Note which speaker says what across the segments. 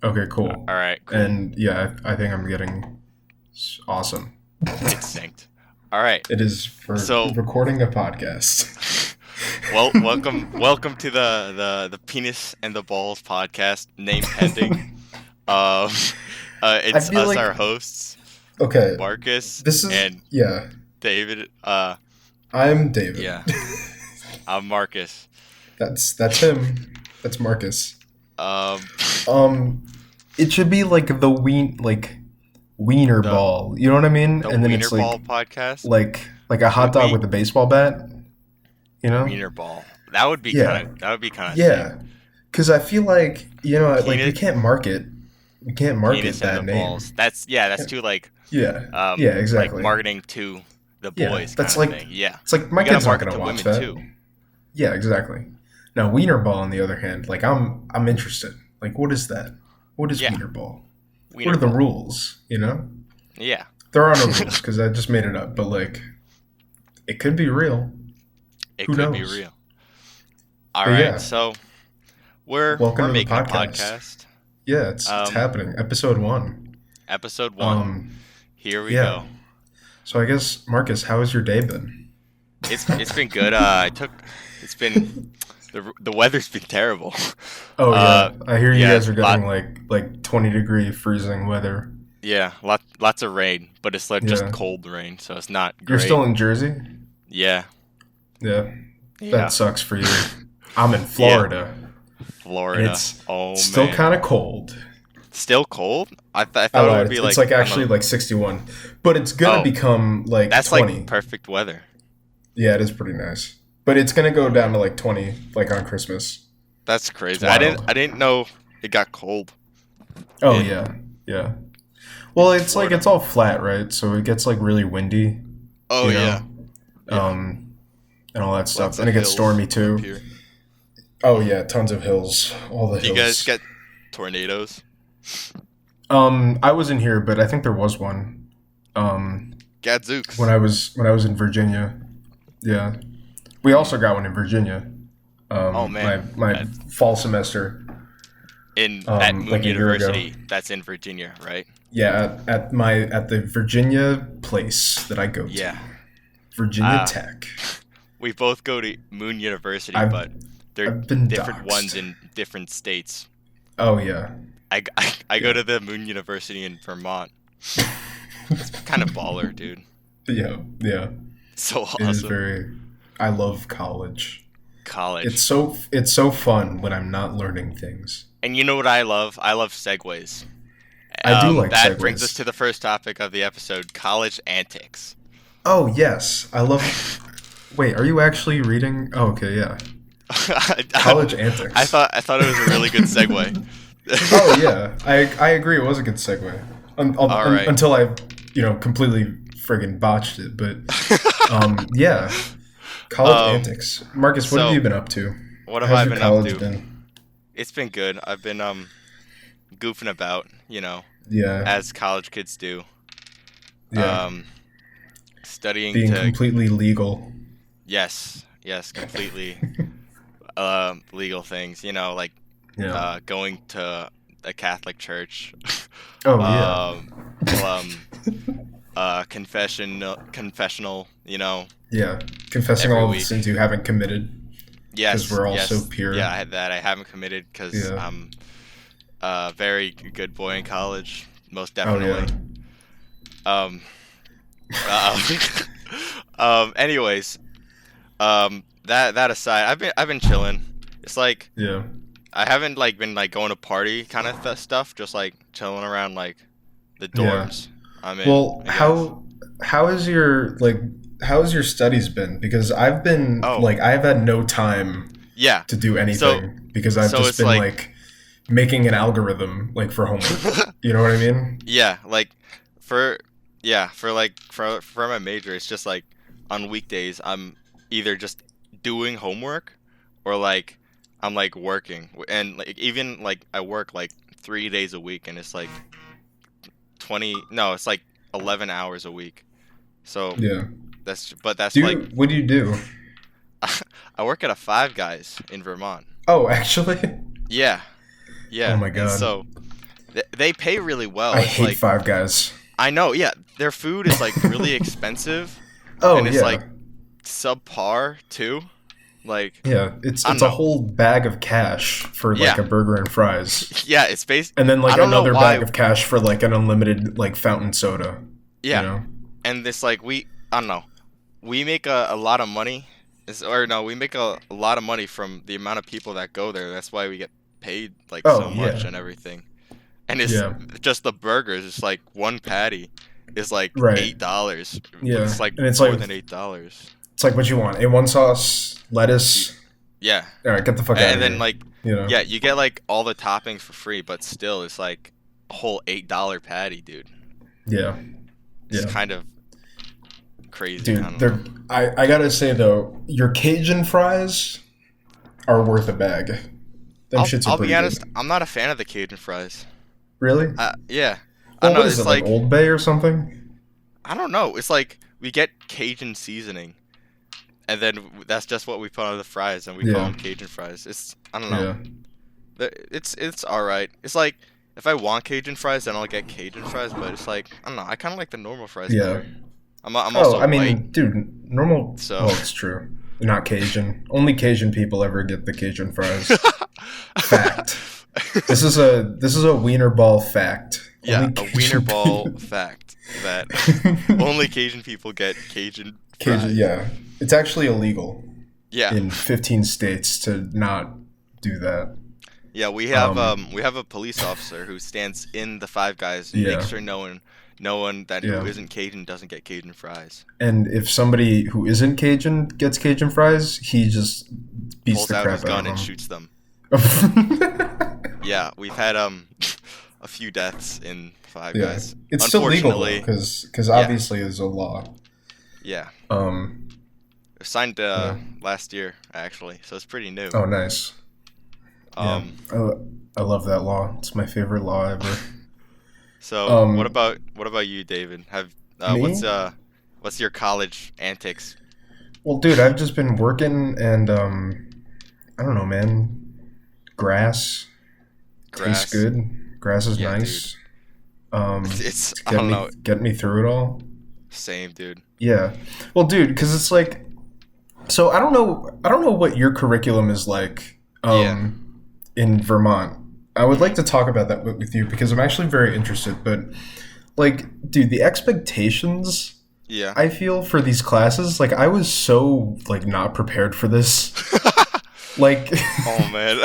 Speaker 1: Okay, cool.
Speaker 2: All right, cool.
Speaker 1: And yeah, I think I'm getting awesome.
Speaker 2: It's synced. All right.
Speaker 1: It is for
Speaker 2: So,
Speaker 1: recording a podcast.
Speaker 2: well, welcome to the Penis and the Balls podcast, name pending. Um,
Speaker 1: I
Speaker 2: it's
Speaker 1: feel
Speaker 2: us,
Speaker 1: like
Speaker 2: our hosts,
Speaker 1: okay,
Speaker 2: Marcus
Speaker 1: this is
Speaker 2: and
Speaker 1: yeah.
Speaker 2: David.
Speaker 1: I'm David.
Speaker 2: Yeah, I'm Marcus.
Speaker 1: That's him. That's Marcus.
Speaker 2: Um,
Speaker 1: Um, it should be like wiener
Speaker 2: the
Speaker 1: ball. You know what I mean?
Speaker 2: the
Speaker 1: And then it's
Speaker 2: Weinerball podcast.
Speaker 1: like a hot
Speaker 2: Should
Speaker 1: dog
Speaker 2: we
Speaker 1: with a baseball bat. You know?
Speaker 2: Weinerball? That would be
Speaker 1: Yeah,
Speaker 2: sick.
Speaker 1: yeah. Because I feel like like
Speaker 2: Penis,
Speaker 1: we can't
Speaker 2: penis
Speaker 1: market
Speaker 2: and
Speaker 1: that
Speaker 2: the
Speaker 1: name.
Speaker 2: balls. That's too
Speaker 1: Yeah, yeah,
Speaker 2: like
Speaker 1: exactly.
Speaker 2: marketing to the
Speaker 1: Yeah,
Speaker 2: boys kind
Speaker 1: that's
Speaker 2: of
Speaker 1: like
Speaker 2: thing. Yeah,
Speaker 1: it's like my
Speaker 2: we gotta
Speaker 1: kid's not
Speaker 2: market
Speaker 1: gonna
Speaker 2: to
Speaker 1: watch
Speaker 2: women
Speaker 1: that.
Speaker 2: too.
Speaker 1: Yeah, exactly. Now wiener ball, on the other hand, like I'm interested. Like, what is that? What is
Speaker 2: Yeah,
Speaker 1: wiener ball? What are the
Speaker 2: Weinerball.
Speaker 1: rules? You know,
Speaker 2: Yeah.
Speaker 1: there are no rules because I just made it up. But like, it could be real.
Speaker 2: It
Speaker 1: Who
Speaker 2: could be
Speaker 1: knows?
Speaker 2: real. All
Speaker 1: But
Speaker 2: right,
Speaker 1: yeah,
Speaker 2: so we're
Speaker 1: welcome to the
Speaker 2: making a
Speaker 1: podcast.
Speaker 2: podcast.
Speaker 1: Yeah, it's
Speaker 2: Um,
Speaker 1: happening. Episode 1.
Speaker 2: episode one.
Speaker 1: Um,
Speaker 2: Here we
Speaker 1: yeah.
Speaker 2: go.
Speaker 1: So I guess Marcus, how has your day been?
Speaker 2: It's been good. It's been the weather's been terrible.
Speaker 1: Oh
Speaker 2: Uh,
Speaker 1: yeah, I hear you
Speaker 2: yeah,
Speaker 1: guys are
Speaker 2: lot
Speaker 1: getting like 20-degree freezing weather.
Speaker 2: yeah, lots of rain, but it's like just
Speaker 1: Yeah,
Speaker 2: cold rain, so it's not
Speaker 1: you're
Speaker 2: great.
Speaker 1: still in Jersey.
Speaker 2: Yeah,
Speaker 1: Yeah, that
Speaker 2: yeah,
Speaker 1: sucks for you. I'm in
Speaker 2: yeah.
Speaker 1: Florida, and
Speaker 2: Florida.
Speaker 1: it's
Speaker 2: Oh
Speaker 1: still
Speaker 2: man,
Speaker 1: kind of cold.
Speaker 2: still cold. I
Speaker 1: I
Speaker 2: thought it
Speaker 1: lied.
Speaker 2: would be
Speaker 1: It's
Speaker 2: like
Speaker 1: like
Speaker 2: I don't
Speaker 1: actually
Speaker 2: know.
Speaker 1: like 61, but it's gonna
Speaker 2: Oh,
Speaker 1: become like
Speaker 2: that's like
Speaker 1: 20.
Speaker 2: perfect weather.
Speaker 1: Yeah, it is pretty nice, but it's gonna go down to like 20, like on Christmas.
Speaker 2: That's
Speaker 1: It's
Speaker 2: crazy.
Speaker 1: wild.
Speaker 2: I didn't know it got cold
Speaker 1: Oh
Speaker 2: in
Speaker 1: yeah, yeah. Well, it's like
Speaker 2: Florida.
Speaker 1: it's all flat, right? So it gets like really windy,
Speaker 2: Oh
Speaker 1: you
Speaker 2: yeah,
Speaker 1: know,
Speaker 2: yeah.
Speaker 1: and all that
Speaker 2: Lots
Speaker 1: stuff,
Speaker 2: of
Speaker 1: and it gets
Speaker 2: hills
Speaker 1: stormy
Speaker 2: up
Speaker 1: too.
Speaker 2: here.
Speaker 1: Oh yeah, tons of hills, all the
Speaker 2: Do you guys
Speaker 1: hills.
Speaker 2: get tornadoes?
Speaker 1: I wasn't here, but I think there was one.
Speaker 2: Gadzooks.
Speaker 1: When I was in Virginia. Yeah, we also got one in Virginia.
Speaker 2: Oh
Speaker 1: My
Speaker 2: at
Speaker 1: fall semester.
Speaker 2: in at Moon
Speaker 1: Like a year ago.
Speaker 2: University. That's in Virginia, right?
Speaker 1: Yeah, at the Virginia place that I go to,
Speaker 2: Yeah.
Speaker 1: Virginia
Speaker 2: Uh,
Speaker 1: Tech.
Speaker 2: we both go to Moon University,
Speaker 1: I've
Speaker 2: but they're
Speaker 1: I've been
Speaker 2: different ones
Speaker 1: doxxed.
Speaker 2: in different states.
Speaker 1: Oh yeah,
Speaker 2: I go
Speaker 1: yeah,
Speaker 2: to the Moon University in Vermont. It's kind of baller, dude.
Speaker 1: yeah, yeah.
Speaker 2: So
Speaker 1: It is
Speaker 2: awesome.
Speaker 1: very. I love college.
Speaker 2: College.
Speaker 1: It's so fun when I'm not learning things.
Speaker 2: And you know what I love? I love segues.
Speaker 1: I do like
Speaker 2: That brings us
Speaker 1: segues.
Speaker 2: to the first topic of the episode: college antics.
Speaker 1: Oh yes, I love. Wait, are you actually reading? Oh, okay, yeah. College antics.
Speaker 2: I thought it was a really good segue.
Speaker 1: Oh yeah, I agree. It was a good segue
Speaker 2: All right.
Speaker 1: until I completely friggin' botched it. But yeah, college
Speaker 2: Um,
Speaker 1: antics. Marcus, what have you
Speaker 2: so
Speaker 1: been up to?
Speaker 2: what have
Speaker 1: How's
Speaker 2: I
Speaker 1: your
Speaker 2: been up
Speaker 1: college
Speaker 2: to?
Speaker 1: been?
Speaker 2: It's been good. I've been goofing about,
Speaker 1: Yeah,
Speaker 2: as college kids do.
Speaker 1: yeah,
Speaker 2: Um, studying
Speaker 1: being
Speaker 2: to
Speaker 1: completely legal.
Speaker 2: yes, completely legal things. Like
Speaker 1: Yeah.
Speaker 2: going to a Catholic church.
Speaker 1: Oh yeah.
Speaker 2: um, um, confessional.
Speaker 1: Yeah, confessing
Speaker 2: Every
Speaker 1: all of the
Speaker 2: week.
Speaker 1: sins you haven't committed because
Speaker 2: Yes,
Speaker 1: we're all so
Speaker 2: yes, yeah.
Speaker 1: pure.
Speaker 2: I had that. I haven't committed because
Speaker 1: Yeah.
Speaker 2: I'm a very good boy in college, most
Speaker 1: Oh yeah.
Speaker 2: definitely. Um, uh, anyways, that aside, I've been chilling. It's like
Speaker 1: Yeah.
Speaker 2: I haven't like been like going to party kind of stuff, just like chilling around like the
Speaker 1: Yeah.
Speaker 2: dorms I'm in,
Speaker 1: Well,
Speaker 2: I guess.
Speaker 1: how is your how has your studies been? Because I've been
Speaker 2: Oh,
Speaker 1: like I've had no time
Speaker 2: yeah.
Speaker 1: to do
Speaker 2: So
Speaker 1: anything because I've
Speaker 2: so
Speaker 1: just
Speaker 2: it's
Speaker 1: been
Speaker 2: like
Speaker 1: like making an algorithm like for homework. You know what I mean?
Speaker 2: yeah, like for for my major, it's just like on weekdays I'm either just doing homework or like I'm like working, and like even like I work like 3 days a week, and it's like 20 no, it's like 11 hours a week. So
Speaker 1: Yeah.
Speaker 2: that's like
Speaker 1: What do you do?
Speaker 2: I work at a Five Guys in Vermont.
Speaker 1: Oh, actually?
Speaker 2: Yeah,
Speaker 1: Oh
Speaker 2: yeah,
Speaker 1: my
Speaker 2: and
Speaker 1: God.
Speaker 2: so they pay really well.
Speaker 1: I
Speaker 2: It's
Speaker 1: hate
Speaker 2: like
Speaker 1: Five Guys.
Speaker 2: I know, yeah, their food is like really expensive,
Speaker 1: Oh
Speaker 2: and it's like
Speaker 1: yeah,
Speaker 2: subpar too. Like
Speaker 1: yeah. It's
Speaker 2: I don't
Speaker 1: it's a
Speaker 2: know.
Speaker 1: whole bag of cash for like
Speaker 2: Yeah,
Speaker 1: a burger and fries,
Speaker 2: yeah, it's based.
Speaker 1: and then
Speaker 2: I
Speaker 1: like
Speaker 2: don't know
Speaker 1: another bag
Speaker 2: why.
Speaker 1: of cash for like an unlimited like fountain soda. You
Speaker 2: Yeah,
Speaker 1: know?
Speaker 2: and this like I don't know. We make a lot of money. Or no, we make a lot of money from the amount of people that go there. That's why we get paid like so
Speaker 1: Oh
Speaker 2: much
Speaker 1: yeah,
Speaker 2: and everything. And it's
Speaker 1: yeah.
Speaker 2: just the burgers. It's like one patty is like
Speaker 1: Right.
Speaker 2: $8.
Speaker 1: Yeah,
Speaker 2: It's like
Speaker 1: and
Speaker 2: more than $8.
Speaker 1: it's like what you want: A1 sauce, lettuce.
Speaker 2: Yeah,
Speaker 1: All right, get the fuck out
Speaker 2: and
Speaker 1: of
Speaker 2: then
Speaker 1: here.
Speaker 2: like
Speaker 1: You know?
Speaker 2: yeah, you get like all the toppings for free, but still it's like a whole $8 patty, dude.
Speaker 1: Yeah,
Speaker 2: It's
Speaker 1: yeah.
Speaker 2: kind of crazy. I
Speaker 1: Dude,
Speaker 2: don't know.
Speaker 1: I gotta say though, your Cajun fries are worth a bag. Them shits are
Speaker 2: I'll
Speaker 1: pretty
Speaker 2: be honest.
Speaker 1: good.
Speaker 2: I'm not a fan of the Cajun fries.
Speaker 1: Really?
Speaker 2: Yeah, I
Speaker 1: Well,
Speaker 2: don't
Speaker 1: what
Speaker 2: know.
Speaker 1: is it
Speaker 2: It's
Speaker 1: like
Speaker 2: like
Speaker 1: Old Bay or something?
Speaker 2: I don't know. It's like we get Cajun seasoning, and then that's just what we put on the fries, and we call
Speaker 1: Yeah,
Speaker 2: them Cajun fries. It's I don't know.
Speaker 1: yeah,
Speaker 2: It's all right. It's like if I want Cajun fries, then I'll get Cajun fries. But it's like I don't know. I kind of like the normal fries
Speaker 1: yeah.
Speaker 2: better. I'm
Speaker 1: Oh,
Speaker 2: also
Speaker 1: I
Speaker 2: white,
Speaker 1: mean, dude, normal.
Speaker 2: so
Speaker 1: Well, it's true. Not Cajun. Only Cajun people ever get the Cajun fries. Fact. This is a Weinerball fact.
Speaker 2: yeah,
Speaker 1: Only
Speaker 2: a
Speaker 1: Cajun
Speaker 2: Weinerball fact that only Cajun people get Cajun
Speaker 1: Cajun,
Speaker 2: fries.
Speaker 1: yeah. It's actually illegal
Speaker 2: Yeah,
Speaker 1: in 15 states to not do that.
Speaker 2: yeah.
Speaker 1: Um,
Speaker 2: We have a police officer who stands in the Five Guys and
Speaker 1: yeah,
Speaker 2: makes sure no one that who
Speaker 1: yeah.
Speaker 2: isn't Cajun doesn't get Cajun fries.
Speaker 1: And if somebody who isn't Cajun gets Cajun fries, he just beats
Speaker 2: Pulls
Speaker 1: the
Speaker 2: out his
Speaker 1: crap
Speaker 2: gun
Speaker 1: out
Speaker 2: and
Speaker 1: of
Speaker 2: shoots them.
Speaker 1: them.
Speaker 2: Yeah, we've had a few deaths in Five
Speaker 1: Yeah,
Speaker 2: Guys.
Speaker 1: it's still legal though,
Speaker 2: Unfortunately,
Speaker 1: because
Speaker 2: yeah,
Speaker 1: obviously there's a law.
Speaker 2: yeah.
Speaker 1: Um,
Speaker 2: Signed
Speaker 1: yeah.
Speaker 2: last year actually, so it's pretty new.
Speaker 1: Oh, nice. Yeah,
Speaker 2: Um,
Speaker 1: I love that law. It's my favorite law ever.
Speaker 2: so
Speaker 1: Um,
Speaker 2: what about you, David? Have
Speaker 1: me?
Speaker 2: what's your college antics?
Speaker 1: Well, dude, I've just been working and I don't know, man. Grass tastes
Speaker 2: Grass?
Speaker 1: good. Grass is
Speaker 2: Yeah, dude.
Speaker 1: nice.
Speaker 2: It's
Speaker 1: To
Speaker 2: I
Speaker 1: get
Speaker 2: don't
Speaker 1: me
Speaker 2: know.
Speaker 1: get me through it all.
Speaker 2: Same, dude.
Speaker 1: Yeah. Well, dude, because it's like, so I don't know what your curriculum is like
Speaker 2: Yeah.
Speaker 1: in Vermont. I would like
Speaker 2: Hmm.
Speaker 1: to talk about that with you because I'm actually very interested. But like, dude, the expectations
Speaker 2: Yeah.
Speaker 1: I feel for these classes, like I was so like not prepared for this. Like,
Speaker 2: Oh man.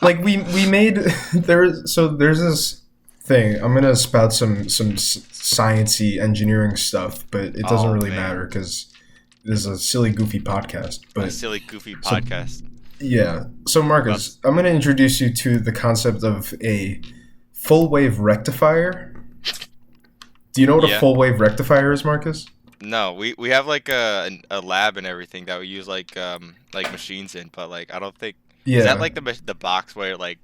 Speaker 1: like we made there's this thing. I'm gonna spout some sciency engineering stuff, but it doesn't
Speaker 2: Oh
Speaker 1: really
Speaker 2: man.
Speaker 1: matter because this is a silly goofy podcast.
Speaker 2: A
Speaker 1: But
Speaker 2: silly goofy
Speaker 1: so
Speaker 2: podcast.
Speaker 1: yeah, so
Speaker 2: About
Speaker 1: Marcus, I'm gonna introduce you to the concept of a full wave rectifier. Do you know what a
Speaker 2: yeah.
Speaker 1: full wave rectifier is, Marcus?
Speaker 2: No, we have like a lab and everything that we use like machines in, but like I don't think is that
Speaker 1: Yeah.
Speaker 2: like the box where it like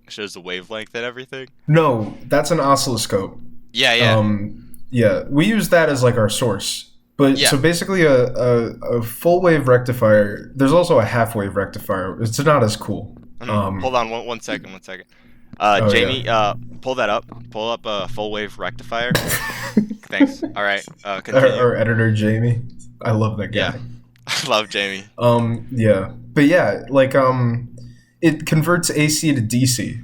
Speaker 2: shows the wavelength and everything?
Speaker 1: No, that's an oscilloscope.
Speaker 2: Yeah, yeah,
Speaker 1: Yeah, we use that as like our source. But
Speaker 2: yeah.
Speaker 1: so basically, a full wave rectifier. There's also a half wave rectifier. It's not as cool.
Speaker 2: Hold on one second, one second.
Speaker 1: Oh yeah.
Speaker 2: Jamie, pull that up. Pull up a full wave rectifier. Thanks. All right. Continue.
Speaker 1: Our editor Jamie, I love that
Speaker 2: Yeah,
Speaker 1: guy.
Speaker 2: I love Jamie.
Speaker 1: Yeah, but yeah, like it converts AC to DC,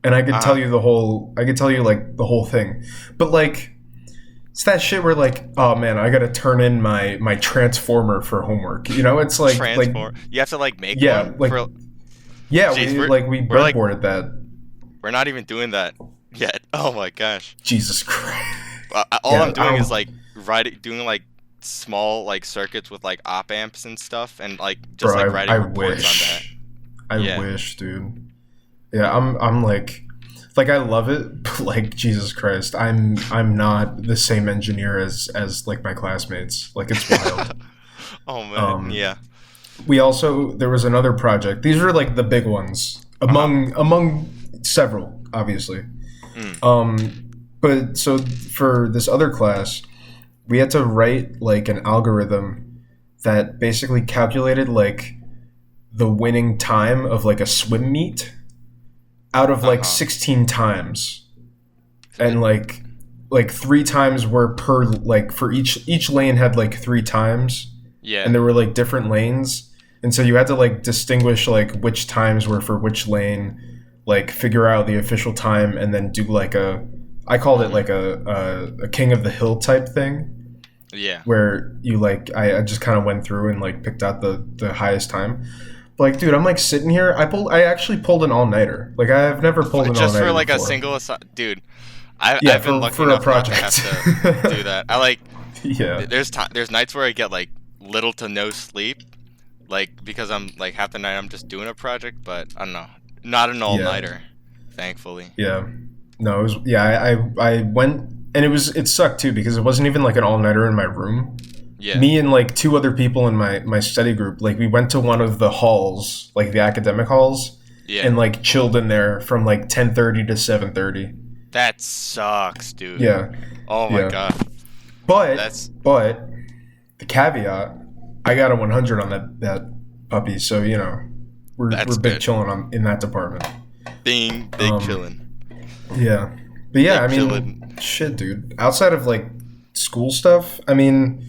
Speaker 1: and I could tell
Speaker 2: Uh-huh.
Speaker 1: you the whole. I could tell you like the whole thing, but like it's that shit where like, oh man, I gotta turn in my transformer for homework. You know, it's like
Speaker 2: Transform. You have to like make
Speaker 1: yeah,
Speaker 2: one
Speaker 1: like
Speaker 2: for.
Speaker 1: yeah,
Speaker 2: Jeez,
Speaker 1: we
Speaker 2: we're like
Speaker 1: breadboarded that.
Speaker 2: we're not even doing that yet. Oh my gosh.
Speaker 1: Jesus Christ.
Speaker 2: All
Speaker 1: Yeah,
Speaker 2: I'm doing is like doing like small like circuits with like op amps and stuff, and like just
Speaker 1: bro,
Speaker 2: like writing
Speaker 1: I
Speaker 2: reports on that.
Speaker 1: wish. I
Speaker 2: Yeah.
Speaker 1: wish, dude. Yeah, I'm like I love it, but like Jesus Christ, I'm not the same engineer as like my classmates. Like it's wild.
Speaker 2: Oh man.
Speaker 1: Um,
Speaker 2: Yeah.
Speaker 1: we also there was another project. These are like the big ones
Speaker 2: Uh huh.
Speaker 1: among several, obviously.
Speaker 2: Mm.
Speaker 1: But so for this other class, we had to write like an algorithm that basically calculated like the winning time of like a swim meet out of
Speaker 2: Uh
Speaker 1: like
Speaker 2: huh.
Speaker 1: 16 times. and like 3 times were per, like for each lane had like 3 times,
Speaker 2: Yeah.
Speaker 1: and there were like different lanes, and so you had to like distinguish like which times were for which lane, like figure out the official time, and then do like I called it like a king of the hill type thing,
Speaker 2: Yeah.
Speaker 1: where you like I just kind of went through and like picked out the highest time. But like, dude, I'm like sitting here. I actually pulled an all nighter. Like I've never pulled an all
Speaker 2: Just
Speaker 1: nighter
Speaker 2: for like a
Speaker 1: before.
Speaker 2: single dude. I've been
Speaker 1: Yeah,
Speaker 2: lucky
Speaker 1: for a
Speaker 2: enough not to have
Speaker 1: project.
Speaker 2: to do that. I like
Speaker 1: Yeah,
Speaker 2: there's nights where I get like little to no sleep, like because I'm like half the night I'm just doing a project, but I don't know, not an all
Speaker 1: yeah,
Speaker 2: nighter, thankfully.
Speaker 1: yeah. No, it was yeah. I went, and it sucked too because it wasn't even like an all nighter in my room.
Speaker 2: Yeah,
Speaker 1: Me and like 2 other people in my study group, like we went to one of the halls, like the academic halls,
Speaker 2: yeah,
Speaker 1: and like chilled in there from like 10:30 to 7:30.
Speaker 2: that sucks, dude.
Speaker 1: Yeah,
Speaker 2: Oh my
Speaker 1: yeah.
Speaker 2: god,
Speaker 1: But
Speaker 2: that's
Speaker 1: but the caveat, I got a 100 on that puppy, so you know we're big
Speaker 2: good.
Speaker 1: chilling on in that department.
Speaker 2: Big
Speaker 1: Um,
Speaker 2: chillin',
Speaker 1: yeah, but yeah, I
Speaker 2: big
Speaker 1: mean,
Speaker 2: chillin'.
Speaker 1: shit, dude. Outside of like school stuff, I mean,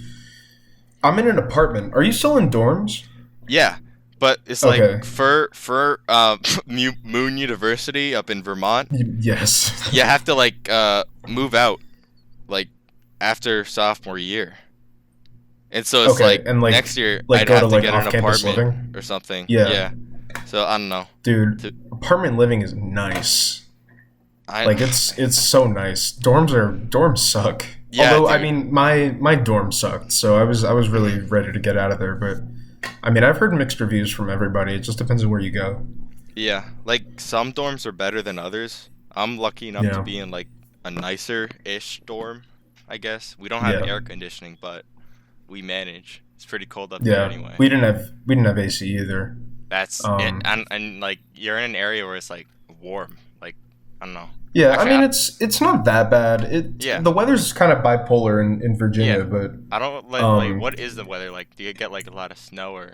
Speaker 1: I'm in an apartment. Are you still in dorms?
Speaker 2: Yeah, but it's like
Speaker 1: Okay.
Speaker 2: for Moon University up in Vermont,
Speaker 1: Yes.
Speaker 2: you have to like move out like after sophomore year. And so it's
Speaker 1: Okay,
Speaker 2: like
Speaker 1: and
Speaker 2: next year
Speaker 1: like
Speaker 2: I'd
Speaker 1: go to
Speaker 2: have to
Speaker 1: like
Speaker 2: get an
Speaker 1: off-campus
Speaker 2: apartment
Speaker 1: living.
Speaker 2: or something.
Speaker 1: Yeah,
Speaker 2: Yeah. So I don't know.
Speaker 1: dude,
Speaker 2: To-
Speaker 1: apartment living is nice.
Speaker 2: I
Speaker 1: Like it's so nice. Dorms suck.
Speaker 2: yeah,
Speaker 1: Although I
Speaker 2: dude.
Speaker 1: mean my dorm sucked, so I was really ready to get out of there. But I mean I've heard mixed reviews from everybody. It just depends on where you go.
Speaker 2: Yeah. Like some dorms are better than others. I'm lucky enough to
Speaker 1: Yeah,
Speaker 2: be in like a nicer-ish dorm, I guess. We don't have
Speaker 1: yeah,
Speaker 2: air conditioning, but we manage. It's pretty cold up there
Speaker 1: yeah.
Speaker 2: anyway.
Speaker 1: We didn't have AC either.
Speaker 2: That's it.
Speaker 1: Um,
Speaker 2: And like you're in an area where it's like warm. Like I don't know.
Speaker 1: yeah, I
Speaker 2: Actually,
Speaker 1: mean it's not that bad.
Speaker 2: yeah.
Speaker 1: The weather's kind of bipolar in
Speaker 2: Yeah.
Speaker 1: Virginia, but
Speaker 2: I don't like
Speaker 1: um,
Speaker 2: what is the weather like? Do you get like a lot of snow or is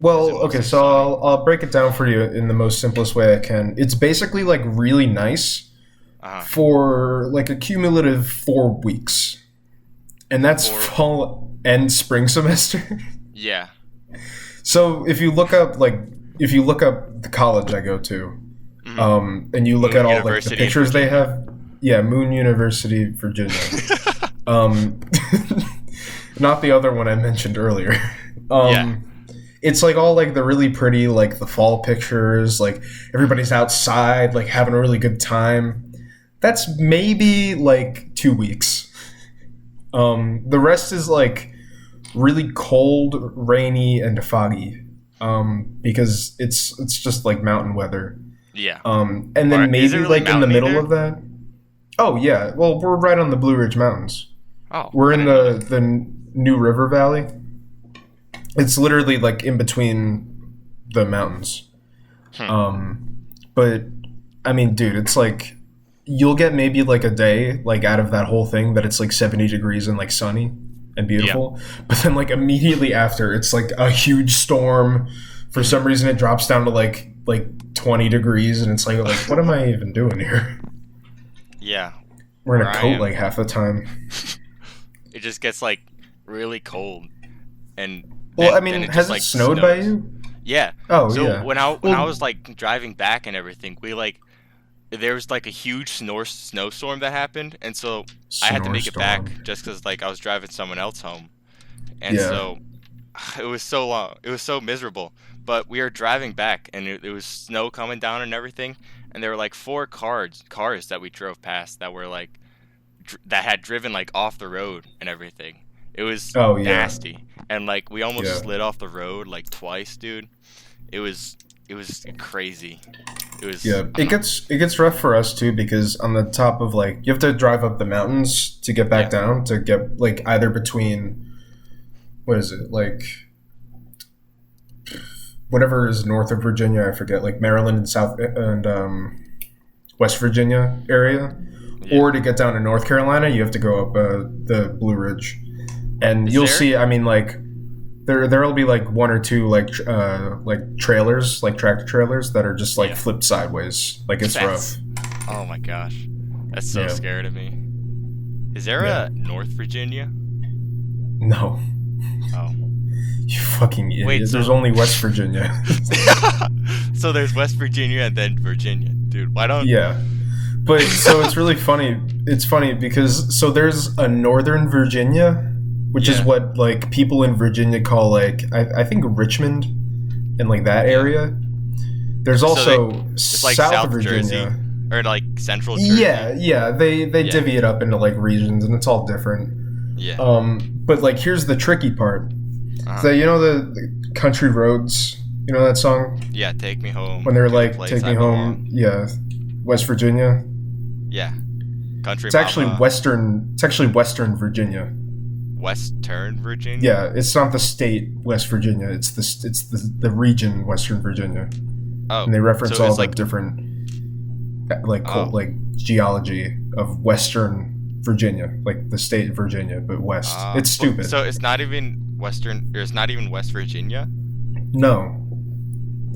Speaker 1: well,
Speaker 2: it
Speaker 1: okay,
Speaker 2: mostly
Speaker 1: so
Speaker 2: sunny?
Speaker 1: I'll break it down for you in the most simplest way I can. It's basically like really nice
Speaker 2: Uh-huh.
Speaker 1: for like a cumulative 4 weeks, and that's
Speaker 2: Or
Speaker 1: fall and spring semester.
Speaker 2: yeah.
Speaker 1: So if you look up the college I go to,
Speaker 2: Hmm.
Speaker 1: and you look
Speaker 2: Moon
Speaker 1: at all like the
Speaker 2: University in
Speaker 1: pictures they
Speaker 2: Virginia.
Speaker 1: have, yeah, Moon University, Virginia. Um, not the other one I mentioned earlier.
Speaker 2: Yeah.
Speaker 1: It's like all like the really pretty like the fall pictures, like everybody's outside, like having a really good time. That's maybe like 2 weeks. The rest is like really cold, rainy, and foggy. Because it's just like mountain weather.
Speaker 2: Yeah.
Speaker 1: And
Speaker 2: Or
Speaker 1: then
Speaker 2: is it
Speaker 1: maybe
Speaker 2: really
Speaker 1: like in the
Speaker 2: mountainy
Speaker 1: middle
Speaker 2: there?
Speaker 1: of that. Oh yeah, well we're right on the Blue Ridge Mountains.
Speaker 2: Oh,
Speaker 1: We're
Speaker 2: I
Speaker 1: in
Speaker 2: didn't know that.
Speaker 1: the New River Valley. It's literally like in between the mountains.
Speaker 2: Hmm.
Speaker 1: But I mean, dude, it's like you'll get maybe like a day like out of that whole thing that it's like 70 degrees and like sunny and
Speaker 2: Yeah.
Speaker 1: beautiful. But then like immediately after, it's like a huge storm. For some reason, it drops down to like 20 degrees, and it's like what am I even doing here?
Speaker 2: Yeah.
Speaker 1: We're in
Speaker 2: Where
Speaker 1: a
Speaker 2: I
Speaker 1: coat
Speaker 2: am,
Speaker 1: like half the time.
Speaker 2: it just gets like really cold and
Speaker 1: Well, I
Speaker 2: then
Speaker 1: mean,
Speaker 2: it
Speaker 1: has
Speaker 2: just
Speaker 1: it
Speaker 2: like
Speaker 1: snowed by
Speaker 2: snows.
Speaker 1: you?
Speaker 2: Yeah.
Speaker 1: Oh
Speaker 2: So
Speaker 1: yeah.
Speaker 2: when I
Speaker 1: Well,
Speaker 2: was like driving back and everything, we like there was like a huge snowstorm that happened, and so I had to make it back
Speaker 1: snowstorm.
Speaker 2: just because like I was driving someone else home, and
Speaker 1: Yeah.
Speaker 2: so it was so long, it was so miserable. But we were driving back, and it was snow coming down and everything, and there were like four cars that we drove past that were like that had driven like off the road and everything. It was
Speaker 1: Oh yeah.
Speaker 2: nasty, and like we almost
Speaker 1: Yeah.
Speaker 2: slid off the road like twice, dude. It was crazy. It was
Speaker 1: Yeah.
Speaker 2: I don't know.
Speaker 1: It gets rough for us too because on the top of like you have to drive up the mountains to get back
Speaker 2: Yeah,
Speaker 1: down to get like either between what is it like whatever is north of Virginia, I forget, like Maryland and South and West Virginia area,
Speaker 2: yeah.
Speaker 1: or to get down to North Carolina, you have to go up the Blue Ridge, and
Speaker 2: Is
Speaker 1: you'll
Speaker 2: there?
Speaker 1: see. I mean, like there'll be like one or two like trailers, like tractor trailers that are just like
Speaker 2: Yeah.
Speaker 1: flipped sideways, like it's rough.
Speaker 2: That's. Oh my gosh. That's so
Speaker 1: Yeah.
Speaker 2: scary to me. Is there
Speaker 1: Yeah.
Speaker 2: a North Virginia?
Speaker 1: No.
Speaker 2: Oh.
Speaker 1: You fucking
Speaker 2: Wait,
Speaker 1: idiot.
Speaker 2: so
Speaker 1: There's only West Virginia.
Speaker 2: so there's West Virginia and then Virginia. Dude, why don't
Speaker 1: Yeah. But so it's really funny. It's funny because so there's a Northern Virginia, which is
Speaker 2: Yeah.
Speaker 1: what like people in Virginia call like I think Richmond and like that area. There's
Speaker 2: So
Speaker 1: also
Speaker 2: it's like
Speaker 1: South
Speaker 2: South
Speaker 1: Virginia.
Speaker 2: Jersey or like Central Jersey?
Speaker 1: Yeah. They
Speaker 2: Yeah.
Speaker 1: divvy it up into like regions and it's all different.
Speaker 2: Yeah.
Speaker 1: But like here's the tricky part.
Speaker 2: Uh-huh.
Speaker 1: So you know the Country Roads, you know that song?
Speaker 2: Yeah, take me home.
Speaker 1: When they're
Speaker 2: to the
Speaker 1: like
Speaker 2: place
Speaker 1: take me
Speaker 2: I
Speaker 1: home,
Speaker 2: belong.
Speaker 1: yeah, West Virginia.
Speaker 2: Yeah. Country
Speaker 1: It's actually
Speaker 2: Mama.
Speaker 1: Western Virginia.
Speaker 2: Western Virginia?
Speaker 1: Yeah, it's not the state West Virginia. It's the region Western Virginia,
Speaker 2: Oh.
Speaker 1: and they reference
Speaker 2: so
Speaker 1: all
Speaker 2: it's
Speaker 1: the
Speaker 2: like
Speaker 1: different
Speaker 2: Oh.
Speaker 1: like geology of Western Virginia, like the state of Virginia, but west. It's stupid.
Speaker 2: So it's not even Western or it's not even West Virginia?
Speaker 1: No,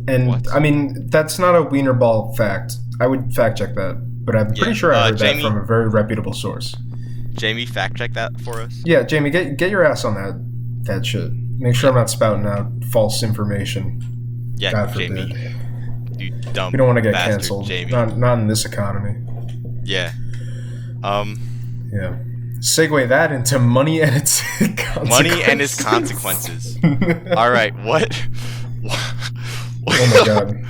Speaker 1: and
Speaker 2: What?
Speaker 1: I mean that's not a Weinerball fact. I would fact check that, but I'm pretty
Speaker 2: Yeah.
Speaker 1: sure I heard
Speaker 2: Jamie-
Speaker 1: that from a very reputable source.
Speaker 2: Jamie, fact check that for us.
Speaker 1: Yeah, Jamie, get your ass on that shit. Make sure I'm not spouting out false information.
Speaker 2: Yeah,
Speaker 1: God
Speaker 2: Jamie.
Speaker 1: forbid.
Speaker 2: You dumb
Speaker 1: We don't want to get
Speaker 2: bastard,
Speaker 1: canceled.
Speaker 2: Jamie.
Speaker 1: Not in this economy.
Speaker 2: Yeah.
Speaker 1: Yeah. Segue that into money and its consequences.
Speaker 2: Money and its consequences. All right, what
Speaker 1: Oh my god.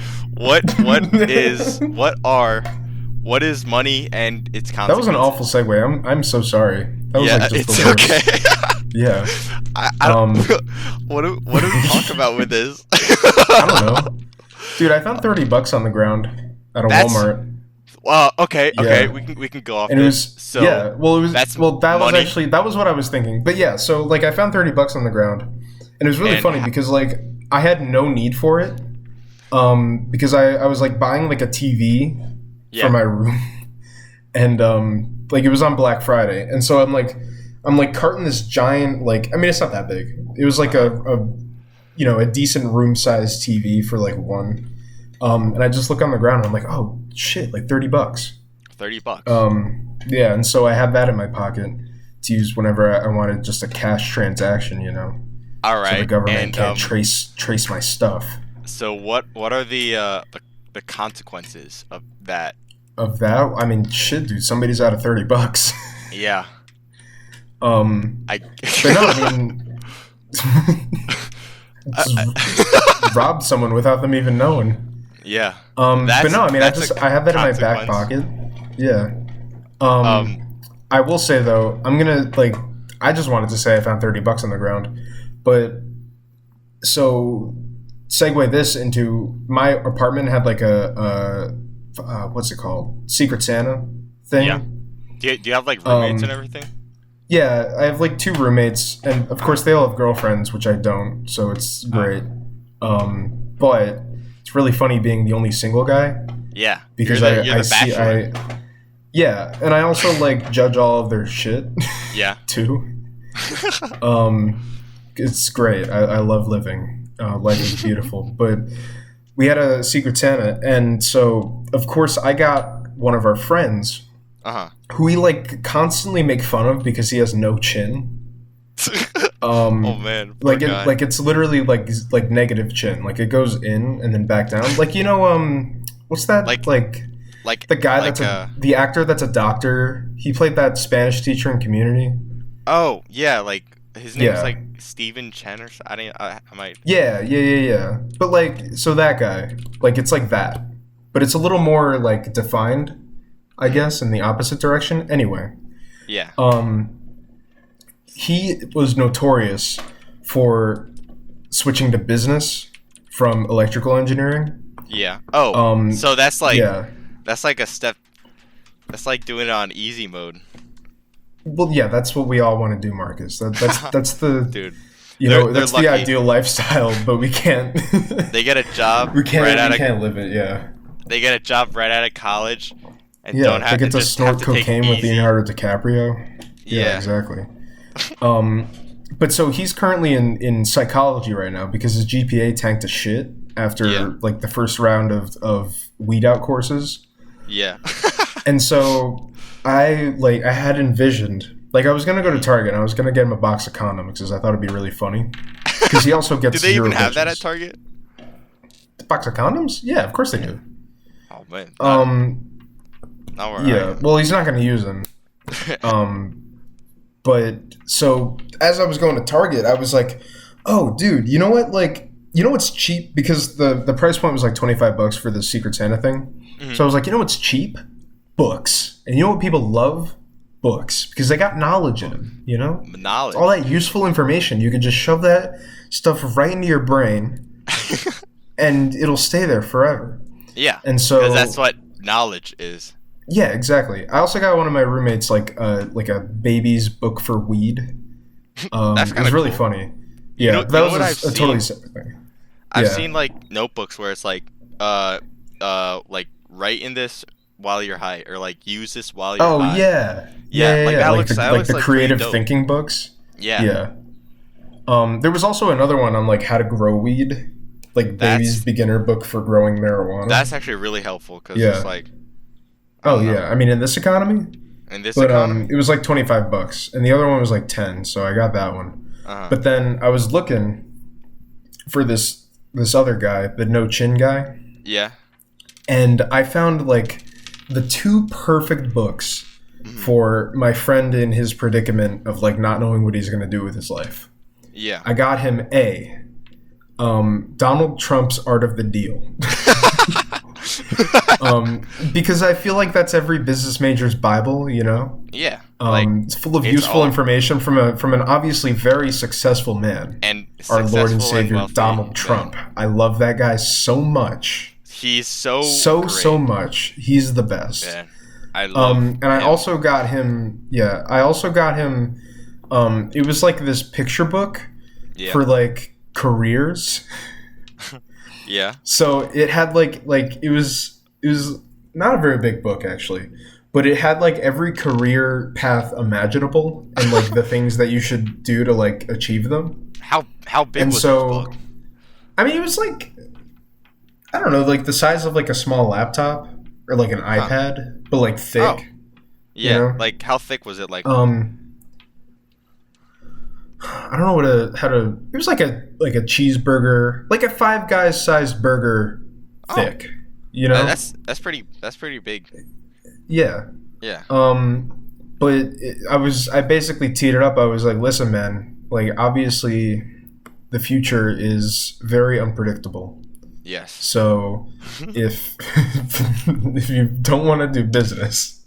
Speaker 2: what is money and its consequences?
Speaker 1: That was an awful segue. I'm so sorry. That was
Speaker 2: Yeah,
Speaker 1: like just
Speaker 2: it's
Speaker 1: the worst.
Speaker 2: okay.
Speaker 1: Yeah.
Speaker 2: I don't, what do we talk about with this?
Speaker 1: I don't know. Dude, I found $30 on the ground at a Walmart.
Speaker 2: Well, okay,
Speaker 1: Yeah.
Speaker 2: we can go off
Speaker 1: And it
Speaker 2: this.
Speaker 1: was
Speaker 2: So
Speaker 1: yeah, well it was
Speaker 2: that's
Speaker 1: well that was
Speaker 2: money.
Speaker 1: actually that was what I was thinking. But yeah, so like I found $30 on the ground. And it was really
Speaker 2: And
Speaker 1: funny because like I had no need for it. Because I was like buying like a TV
Speaker 2: Yeah.
Speaker 1: for my room. And like it was on Black Friday. And so I'm like carting this giant like I mean it's not that big. It was like a you know, a decent room sized TV for like one. And I just look on the ground and I'm like, oh shit, like $30.
Speaker 2: $30.
Speaker 1: Yeah, and so I have that in my pocket to use whenever I wanted just a cash transaction, you know.
Speaker 2: All right.
Speaker 1: So the government
Speaker 2: and,
Speaker 1: can't trace my stuff.
Speaker 2: So what are the consequences of that?
Speaker 1: Of that, I mean, shit, dude, somebody's out of $30.
Speaker 2: Yeah.
Speaker 1: But no, I mean, just robbed someone without them even knowing.
Speaker 2: Yeah.
Speaker 1: But no, I mean, I have that in my back
Speaker 2: consequence.
Speaker 1: pocket. Yeah. I will say though, I'm gonna like. I just wanted to say I found $30 on the ground, but so segue this into my apartment had like a what's it called? Secret Santa thing.
Speaker 2: Yeah. Do you have like roommates and everything?
Speaker 1: Yeah, I have like 2 roommates, and of course they all have girlfriends, which I don't, so it's great. But it's really funny being the only single guy
Speaker 2: Yeah.
Speaker 1: because
Speaker 2: you're
Speaker 1: I
Speaker 2: the
Speaker 1: see
Speaker 2: bachelor.
Speaker 1: yeah, and I also like judge all of their shit
Speaker 2: Yeah.
Speaker 1: too. It's great. I love living. Life is beautiful. But we had a Secret Santa, and so of course I got one of our friends
Speaker 2: Uh-huh.
Speaker 1: who we like constantly make fun of because he has no chin.
Speaker 2: Oh man. Poor
Speaker 1: Like
Speaker 2: guy.
Speaker 1: it's literally like negative chin. Like it goes in and then back down. Like you know what's that
Speaker 2: Like
Speaker 1: the guy
Speaker 2: like,
Speaker 1: that's the actor that's a doctor. He played that Spanish teacher in Community.
Speaker 2: oh yeah, like his name's
Speaker 1: Yeah.
Speaker 2: like Steven Chen or something. I might.
Speaker 1: Yeah. But like so that guy, like it's like that. But it's a little more like defined, I guess, in the opposite direction. Anyway.
Speaker 2: Yeah.
Speaker 1: He was notorious for switching to business from electrical engineering.
Speaker 2: Yeah. Oh. So that's like
Speaker 1: Yeah.
Speaker 2: that's like a step. That's like doing it on easy mode,
Speaker 1: Well, yeah, that's what we all want to do, Marcus. That's the
Speaker 2: dude.
Speaker 1: you know
Speaker 2: they're
Speaker 1: that's the
Speaker 2: lucky.
Speaker 1: ideal lifestyle, but we can't.
Speaker 2: They get a job
Speaker 1: we can't.
Speaker 2: right out
Speaker 1: we
Speaker 2: of
Speaker 1: can't live it. Yeah.
Speaker 2: they get a job right out of college, and
Speaker 1: Yeah.
Speaker 2: don't
Speaker 1: They
Speaker 2: have
Speaker 1: get to
Speaker 2: just
Speaker 1: snort
Speaker 2: have to take
Speaker 1: cocaine with
Speaker 2: easy.
Speaker 1: Leonardo DiCaprio.
Speaker 2: Yeah.
Speaker 1: Exactly. But so he's currently in psychology right now because his GPA tanked to shit after
Speaker 2: Yeah.
Speaker 1: like the first round of weed out courses.
Speaker 2: Yeah.
Speaker 1: And so I had envisioned, like, I was gonna go to
Speaker 2: Mhm.
Speaker 1: Target and I was gonna get him a box of condoms because I thought it'd be really funny. Because he also
Speaker 2: Do
Speaker 1: gets
Speaker 2: they
Speaker 1: zero
Speaker 2: even have that at
Speaker 1: bitches.
Speaker 2: Target?
Speaker 1: The box of condoms? Yeah, of course they
Speaker 2: Yeah.
Speaker 1: do.
Speaker 2: Oh man,
Speaker 1: Um,
Speaker 2: not where I
Speaker 1: yeah.
Speaker 2: am.
Speaker 1: Well, he's not gonna use them. Um, but so as I was going to Target, I was like, "Oh, dude, you know what? Like, you know what's cheap because the price point was like $25 for the Secret Santa thing.
Speaker 2: Mhm.
Speaker 1: So I was like, you know what's cheap? Books. And you know what people love? Books because they got knowledge in them. You know, it's all
Speaker 2: Knowledge.
Speaker 1: that useful information. You can just shove that stuff right into your brain, and it'll stay there forever.
Speaker 2: Yeah,
Speaker 1: And
Speaker 2: because that's
Speaker 1: so
Speaker 2: what knowledge is.
Speaker 1: yeah, exactly. I also got one of my roommates like a baby's book for weed.
Speaker 2: That's
Speaker 1: It
Speaker 2: kind
Speaker 1: was
Speaker 2: of
Speaker 1: really
Speaker 2: cool.
Speaker 1: funny. Yeah,
Speaker 2: You
Speaker 1: that
Speaker 2: know
Speaker 1: was
Speaker 2: what I've
Speaker 1: a totally
Speaker 2: seen?
Speaker 1: separate thing.
Speaker 2: I've
Speaker 1: Yeah.
Speaker 2: seen like notebooks where it's like like write in this while you're high, or like use this while you're
Speaker 1: Oh
Speaker 2: high.
Speaker 1: yeah,
Speaker 2: Yeah, like that
Speaker 1: Like
Speaker 2: looks that
Speaker 1: like
Speaker 2: looks
Speaker 1: the
Speaker 2: like pretty
Speaker 1: creative
Speaker 2: dope.
Speaker 1: thinking books.
Speaker 2: Yeah,
Speaker 1: Yeah. There was also another one on like how to grow weed, like baby's
Speaker 2: that's
Speaker 1: beginner book for growing marijuana.
Speaker 2: that's actually really helpful because it's
Speaker 1: Yeah.
Speaker 2: like I
Speaker 1: Oh
Speaker 2: don't know
Speaker 1: yeah. I mean, in this economy,
Speaker 2: in this
Speaker 1: but
Speaker 2: economy.
Speaker 1: it was like $25, and the other one was like 10, so I got that one.
Speaker 2: Uh huh.
Speaker 1: But then I was looking for this other guy, the no chin guy,
Speaker 2: Yeah.
Speaker 1: and I found like the two perfect books
Speaker 2: Mhm.
Speaker 1: for my friend in his predicament of like not knowing what he's going to do with his life.
Speaker 2: Yeah.
Speaker 1: I got him Donald Trump's Art of the Deal. Because I feel like that's every business major's Bible, you know.
Speaker 2: Yeah. Like
Speaker 1: It's full of
Speaker 2: it's
Speaker 1: useful
Speaker 2: all
Speaker 1: information from an obviously very successful man,
Speaker 2: and
Speaker 1: our Lord and
Speaker 2: successful and
Speaker 1: Savior
Speaker 2: wealthy
Speaker 1: Donald
Speaker 2: man.
Speaker 1: Trump. I love that guy so much,
Speaker 2: He's so
Speaker 1: so
Speaker 2: great,
Speaker 1: much. He's the best.
Speaker 2: man. I love
Speaker 1: And I
Speaker 2: him.
Speaker 1: also got him. Yeah, I also got him. It was like this picture book
Speaker 2: Yeah.
Speaker 1: for like careers.
Speaker 2: Yeah.
Speaker 1: So it had like it was not a very big book actually, but it had like every career path imaginable and like the things that you should do to like achieve them.
Speaker 2: How big
Speaker 1: And
Speaker 2: was this
Speaker 1: so
Speaker 2: book?
Speaker 1: I mean it was like I don't know, like the size of like a small laptop or like an
Speaker 2: Huh.
Speaker 1: iPad, but like
Speaker 2: Oh.
Speaker 1: thick.
Speaker 2: Yeah.
Speaker 1: know?
Speaker 2: Like how thick was it? Like
Speaker 1: I don't know how to. It was like a cheeseburger, like a Five Guys sized burger,
Speaker 2: oh,
Speaker 1: thick. You know?
Speaker 2: that's pretty big.
Speaker 1: Yeah.
Speaker 2: Yeah.
Speaker 1: But I basically teed it up. I was like, listen, man. Like, obviously, the future is very unpredictable.
Speaker 2: Yes.
Speaker 1: So, if if you don't want to do business,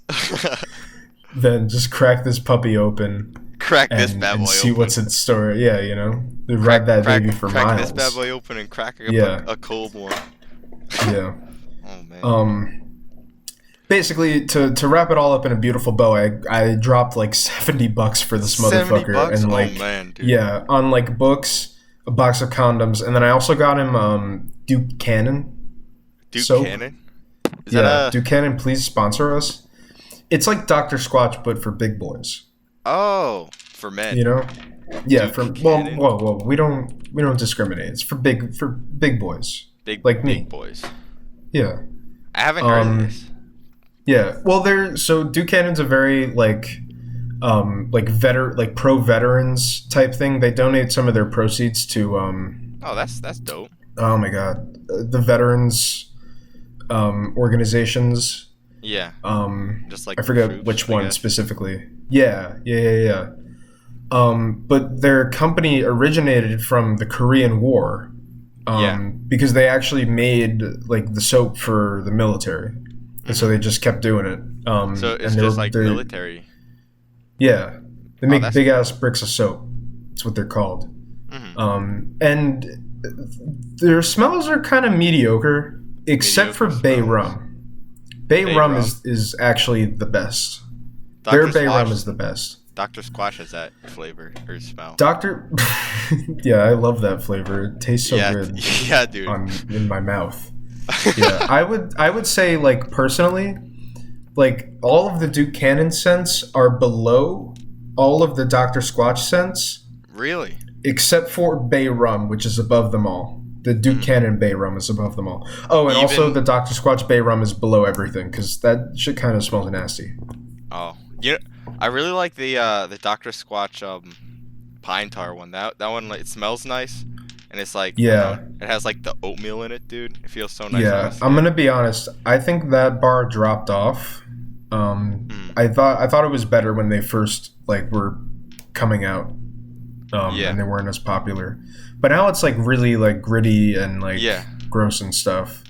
Speaker 1: then just crack this puppy open
Speaker 2: Crack this bad boy
Speaker 1: and see
Speaker 2: open.
Speaker 1: what's in store. Yeah, you know, ride that baby for
Speaker 2: crack
Speaker 1: miles.
Speaker 2: this bad boy open and crack up
Speaker 1: Yeah.
Speaker 2: a cold one.
Speaker 1: Yeah.
Speaker 2: Oh man.
Speaker 1: Basically, to wrap it all up in a beautiful bow, I dropped like $70 for this motherfucker,
Speaker 2: $70?
Speaker 1: and like
Speaker 2: Oh man, dude.
Speaker 1: yeah, on like books, a box of condoms, and then I also got him Duke Cannon.
Speaker 2: Duke
Speaker 1: soap.
Speaker 2: Cannon? Is
Speaker 1: Yeah,
Speaker 2: that a
Speaker 1: Duke Cannon, please sponsor us. It's like Dr. Squatch, but for big boys.
Speaker 2: Oh, for men.
Speaker 1: You know? Yeah,
Speaker 2: Duke
Speaker 1: well,
Speaker 2: Cannon.
Speaker 1: whoa, we don't discriminate. It's for big boys.
Speaker 2: Big
Speaker 1: like me.
Speaker 2: big boys.
Speaker 1: Yeah.
Speaker 2: I haven't heard of this.
Speaker 1: Yeah, well, Duke Cannon's a very like pro veterans type thing. They donate some of their proceeds to
Speaker 2: Oh, that's dope.
Speaker 1: oh my god, the veterans organizations.
Speaker 2: Yeah. Just like
Speaker 1: I forget
Speaker 2: troops,
Speaker 1: which
Speaker 2: I
Speaker 1: one
Speaker 2: guess.
Speaker 1: specifically. Yeah. But their company originated from the Korean War.
Speaker 2: Yeah.
Speaker 1: Because they actually made like the soap for the military. And so they just kept doing it.
Speaker 2: So it's
Speaker 1: and
Speaker 2: just like military.
Speaker 1: Yeah, they make
Speaker 2: that's
Speaker 1: big ass bricks of soap. That's what they're called.
Speaker 2: Mhm.
Speaker 1: And their smells are kind of mediocre, except for
Speaker 2: Mediocre
Speaker 1: Bay
Speaker 2: smells.
Speaker 1: Rum. Bay
Speaker 2: Bay
Speaker 1: Rum
Speaker 2: Rum.
Speaker 1: is actually the best.
Speaker 2: Dr.
Speaker 1: Their Bay
Speaker 2: Squash,
Speaker 1: Rum is the best.
Speaker 2: Dr. Squash has that flavor or smell.
Speaker 1: Doctor, yeah, I love that flavor. It tastes so
Speaker 2: yeah,
Speaker 1: good
Speaker 2: yeah, dude.
Speaker 1: in my mouth. Yeah, I would say like personally, like all of the Duke Cannon scents are below all of the Dr. Squatch scents,
Speaker 2: Really?
Speaker 1: except for Bay Rum, which is above them all. The Duke Cannon Bay Rum is above them all. Oh, and also
Speaker 2: Even-
Speaker 1: the Dr. Squatch Bay Rum is below everything because that shit kind of smells nasty.
Speaker 2: Oh, I really like the Dr. Squatch pine tar one. That one, like, it smells nice, and it's like, I don't know,
Speaker 1: Yeah,
Speaker 2: it has like the oatmeal in it, dude. It feels so nice on my
Speaker 1: yeah. I'm
Speaker 2: skin.
Speaker 1: gonna be honest. I think that bar dropped off.
Speaker 2: Mm,
Speaker 1: I thought it was better when they first like were coming out,
Speaker 2: yeah,
Speaker 1: and they weren't as popular. But now it's like really like gritty and like
Speaker 2: yeah,
Speaker 1: gross and stuff.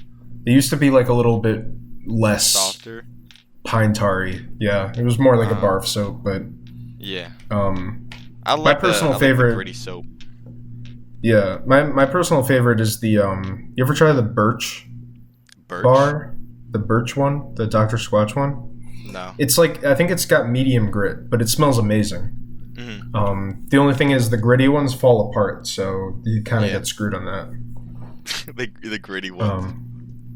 Speaker 1: It used to be like a little bit less
Speaker 2: softer.
Speaker 1: pine tarry. Yeah, it was more like a
Speaker 2: Uh,
Speaker 1: bar of soap. But
Speaker 2: yeah.
Speaker 1: um,
Speaker 2: I
Speaker 1: my
Speaker 2: like the
Speaker 1: personal
Speaker 2: I like the
Speaker 1: favorite,
Speaker 2: gritty soap.
Speaker 1: yeah, my personal favorite is the You ever try the Birch
Speaker 2: Birch?
Speaker 1: bar? The Birch one, the Dr. Squatch one.
Speaker 2: No.
Speaker 1: It's like I think it's got medium grit, but it smells amazing.
Speaker 2: Hmm.
Speaker 1: The only thing is the gritty ones fall apart, so you kind of
Speaker 2: Yeah.
Speaker 1: get screwed on that.
Speaker 2: The gritty ones.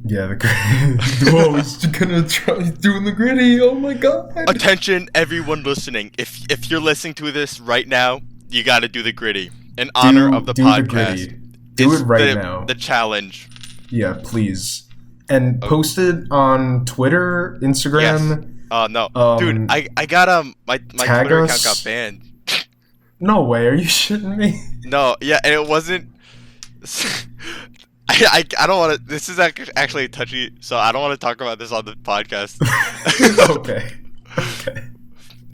Speaker 1: Yeah, the whoa, he's gonna try doing the gritty. Oh my god!
Speaker 2: Attention, everyone listening. If you're listening to this right now, you got to do the gritty. In honor of the
Speaker 1: Do the
Speaker 2: podcast,
Speaker 1: gritty. Do it
Speaker 2: it's
Speaker 1: right
Speaker 2: the
Speaker 1: now.
Speaker 2: the challenge.
Speaker 1: Yeah, please, and
Speaker 2: Okay.
Speaker 1: post it on Twitter,
Speaker 2: Yes.
Speaker 1: Instagram.
Speaker 2: No, dude. I got my
Speaker 1: Tag
Speaker 2: Twitter account got
Speaker 1: us.
Speaker 2: banned.
Speaker 1: No way! Are you shitting me?
Speaker 2: No, yeah, and it wasn't. I don't want to. This is actually touchy, so I don't want to talk about this on the podcast.
Speaker 1: Okay. Okay.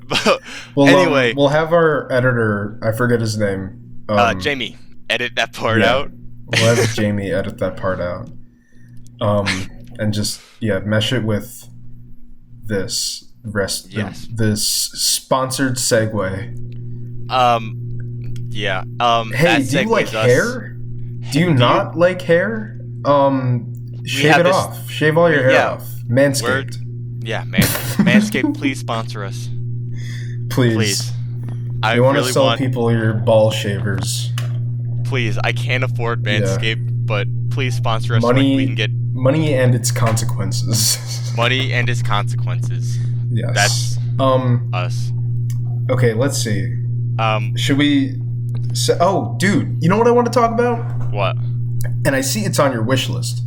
Speaker 2: But
Speaker 1: Well,
Speaker 2: anyway,
Speaker 1: we'll have our editor. I forget his name.
Speaker 2: Jamie, edit that part
Speaker 1: yeah.
Speaker 2: out.
Speaker 1: We'll have Jamie edit that part out. And just mesh it with
Speaker 2: Yes.
Speaker 1: this sponsored segue.
Speaker 2: Yeah.
Speaker 1: Hey,
Speaker 2: That
Speaker 1: do you like
Speaker 2: segues us.
Speaker 1: hair? Do you not like hair? Shave
Speaker 2: have
Speaker 1: it
Speaker 2: this-
Speaker 1: off. Shave all your hair
Speaker 2: Yeah.
Speaker 1: off. Manscaped.
Speaker 2: Yeah, man. Manscaped, please sponsor us.
Speaker 1: Please.
Speaker 2: Please. I
Speaker 1: You want to
Speaker 2: really
Speaker 1: sell
Speaker 2: want.
Speaker 1: people your ball shavers.
Speaker 2: Please, I can't afford
Speaker 1: Yeah.
Speaker 2: Manscaped, but please sponsor us so
Speaker 1: Money,
Speaker 2: we can get
Speaker 1: money and its consequences.
Speaker 2: money and its consequences.
Speaker 1: Yes.
Speaker 2: That's us.
Speaker 1: Okay, let's see.
Speaker 2: Um,
Speaker 1: Should we oh, dude, you know what I want to talk about?
Speaker 2: what?
Speaker 1: And I see it's on your wish list.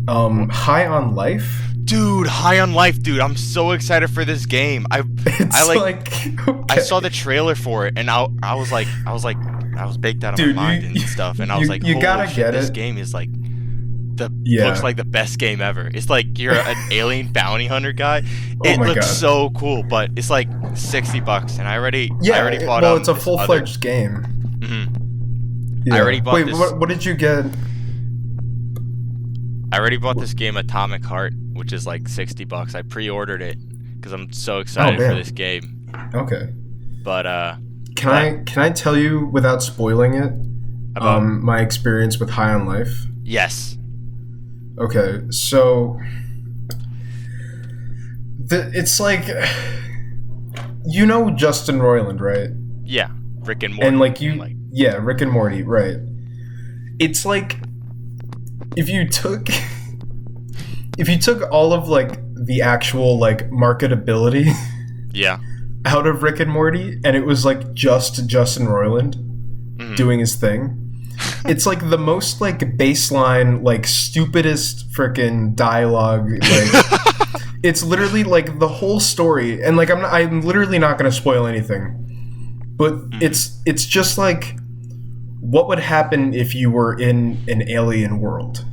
Speaker 1: High on Life.
Speaker 2: Dude, High on Life, dude. I'm so excited for this game.
Speaker 1: It's
Speaker 2: I
Speaker 1: okay.
Speaker 2: I saw the trailer for it, and I was baked out of
Speaker 1: Dude,
Speaker 2: my mind
Speaker 1: you-
Speaker 2: and stuff, and I was like,
Speaker 1: you
Speaker 2: holy
Speaker 1: gotta
Speaker 2: shit,
Speaker 1: get
Speaker 2: this
Speaker 1: it.
Speaker 2: game is like
Speaker 1: Yeah.
Speaker 2: looks like the best game ever. It's like you're an alien bounty hunter guy.
Speaker 1: Oh
Speaker 2: It
Speaker 1: my
Speaker 2: looks
Speaker 1: God.
Speaker 2: so cool, but it's like $60, and I already bought
Speaker 1: well, it's a
Speaker 2: this
Speaker 1: full-fledged game.
Speaker 2: Mhm.
Speaker 1: Yeah.
Speaker 2: I already bought
Speaker 1: Wait,
Speaker 2: this.
Speaker 1: what did you get?
Speaker 2: I already bought this game Atomic Heart, which is like $60. I pre-ordered it because I'm so excited for
Speaker 1: damn.
Speaker 2: this game.
Speaker 1: Okay.
Speaker 2: But
Speaker 1: Can I tell you without spoiling it?
Speaker 2: About-
Speaker 1: My experience with High on Life.
Speaker 2: yes.
Speaker 1: Okay, so it's like you know Justin Roiland, right?
Speaker 2: Yeah. Rick and Morty.
Speaker 1: And yeah, Rick and Morty, right? It's like if you took all of like the actual like marketability
Speaker 2: yeah.
Speaker 1: out of Rick and Morty, and it was like just Justin Roiland
Speaker 2: Mhm.
Speaker 1: doing his thing. It's like the most like baseline, like stupidest freaking dialogue. Like it's literally like the whole story, and like I'm literally not gonna spoil anything, but it's just like what would happen if you were in an alien world.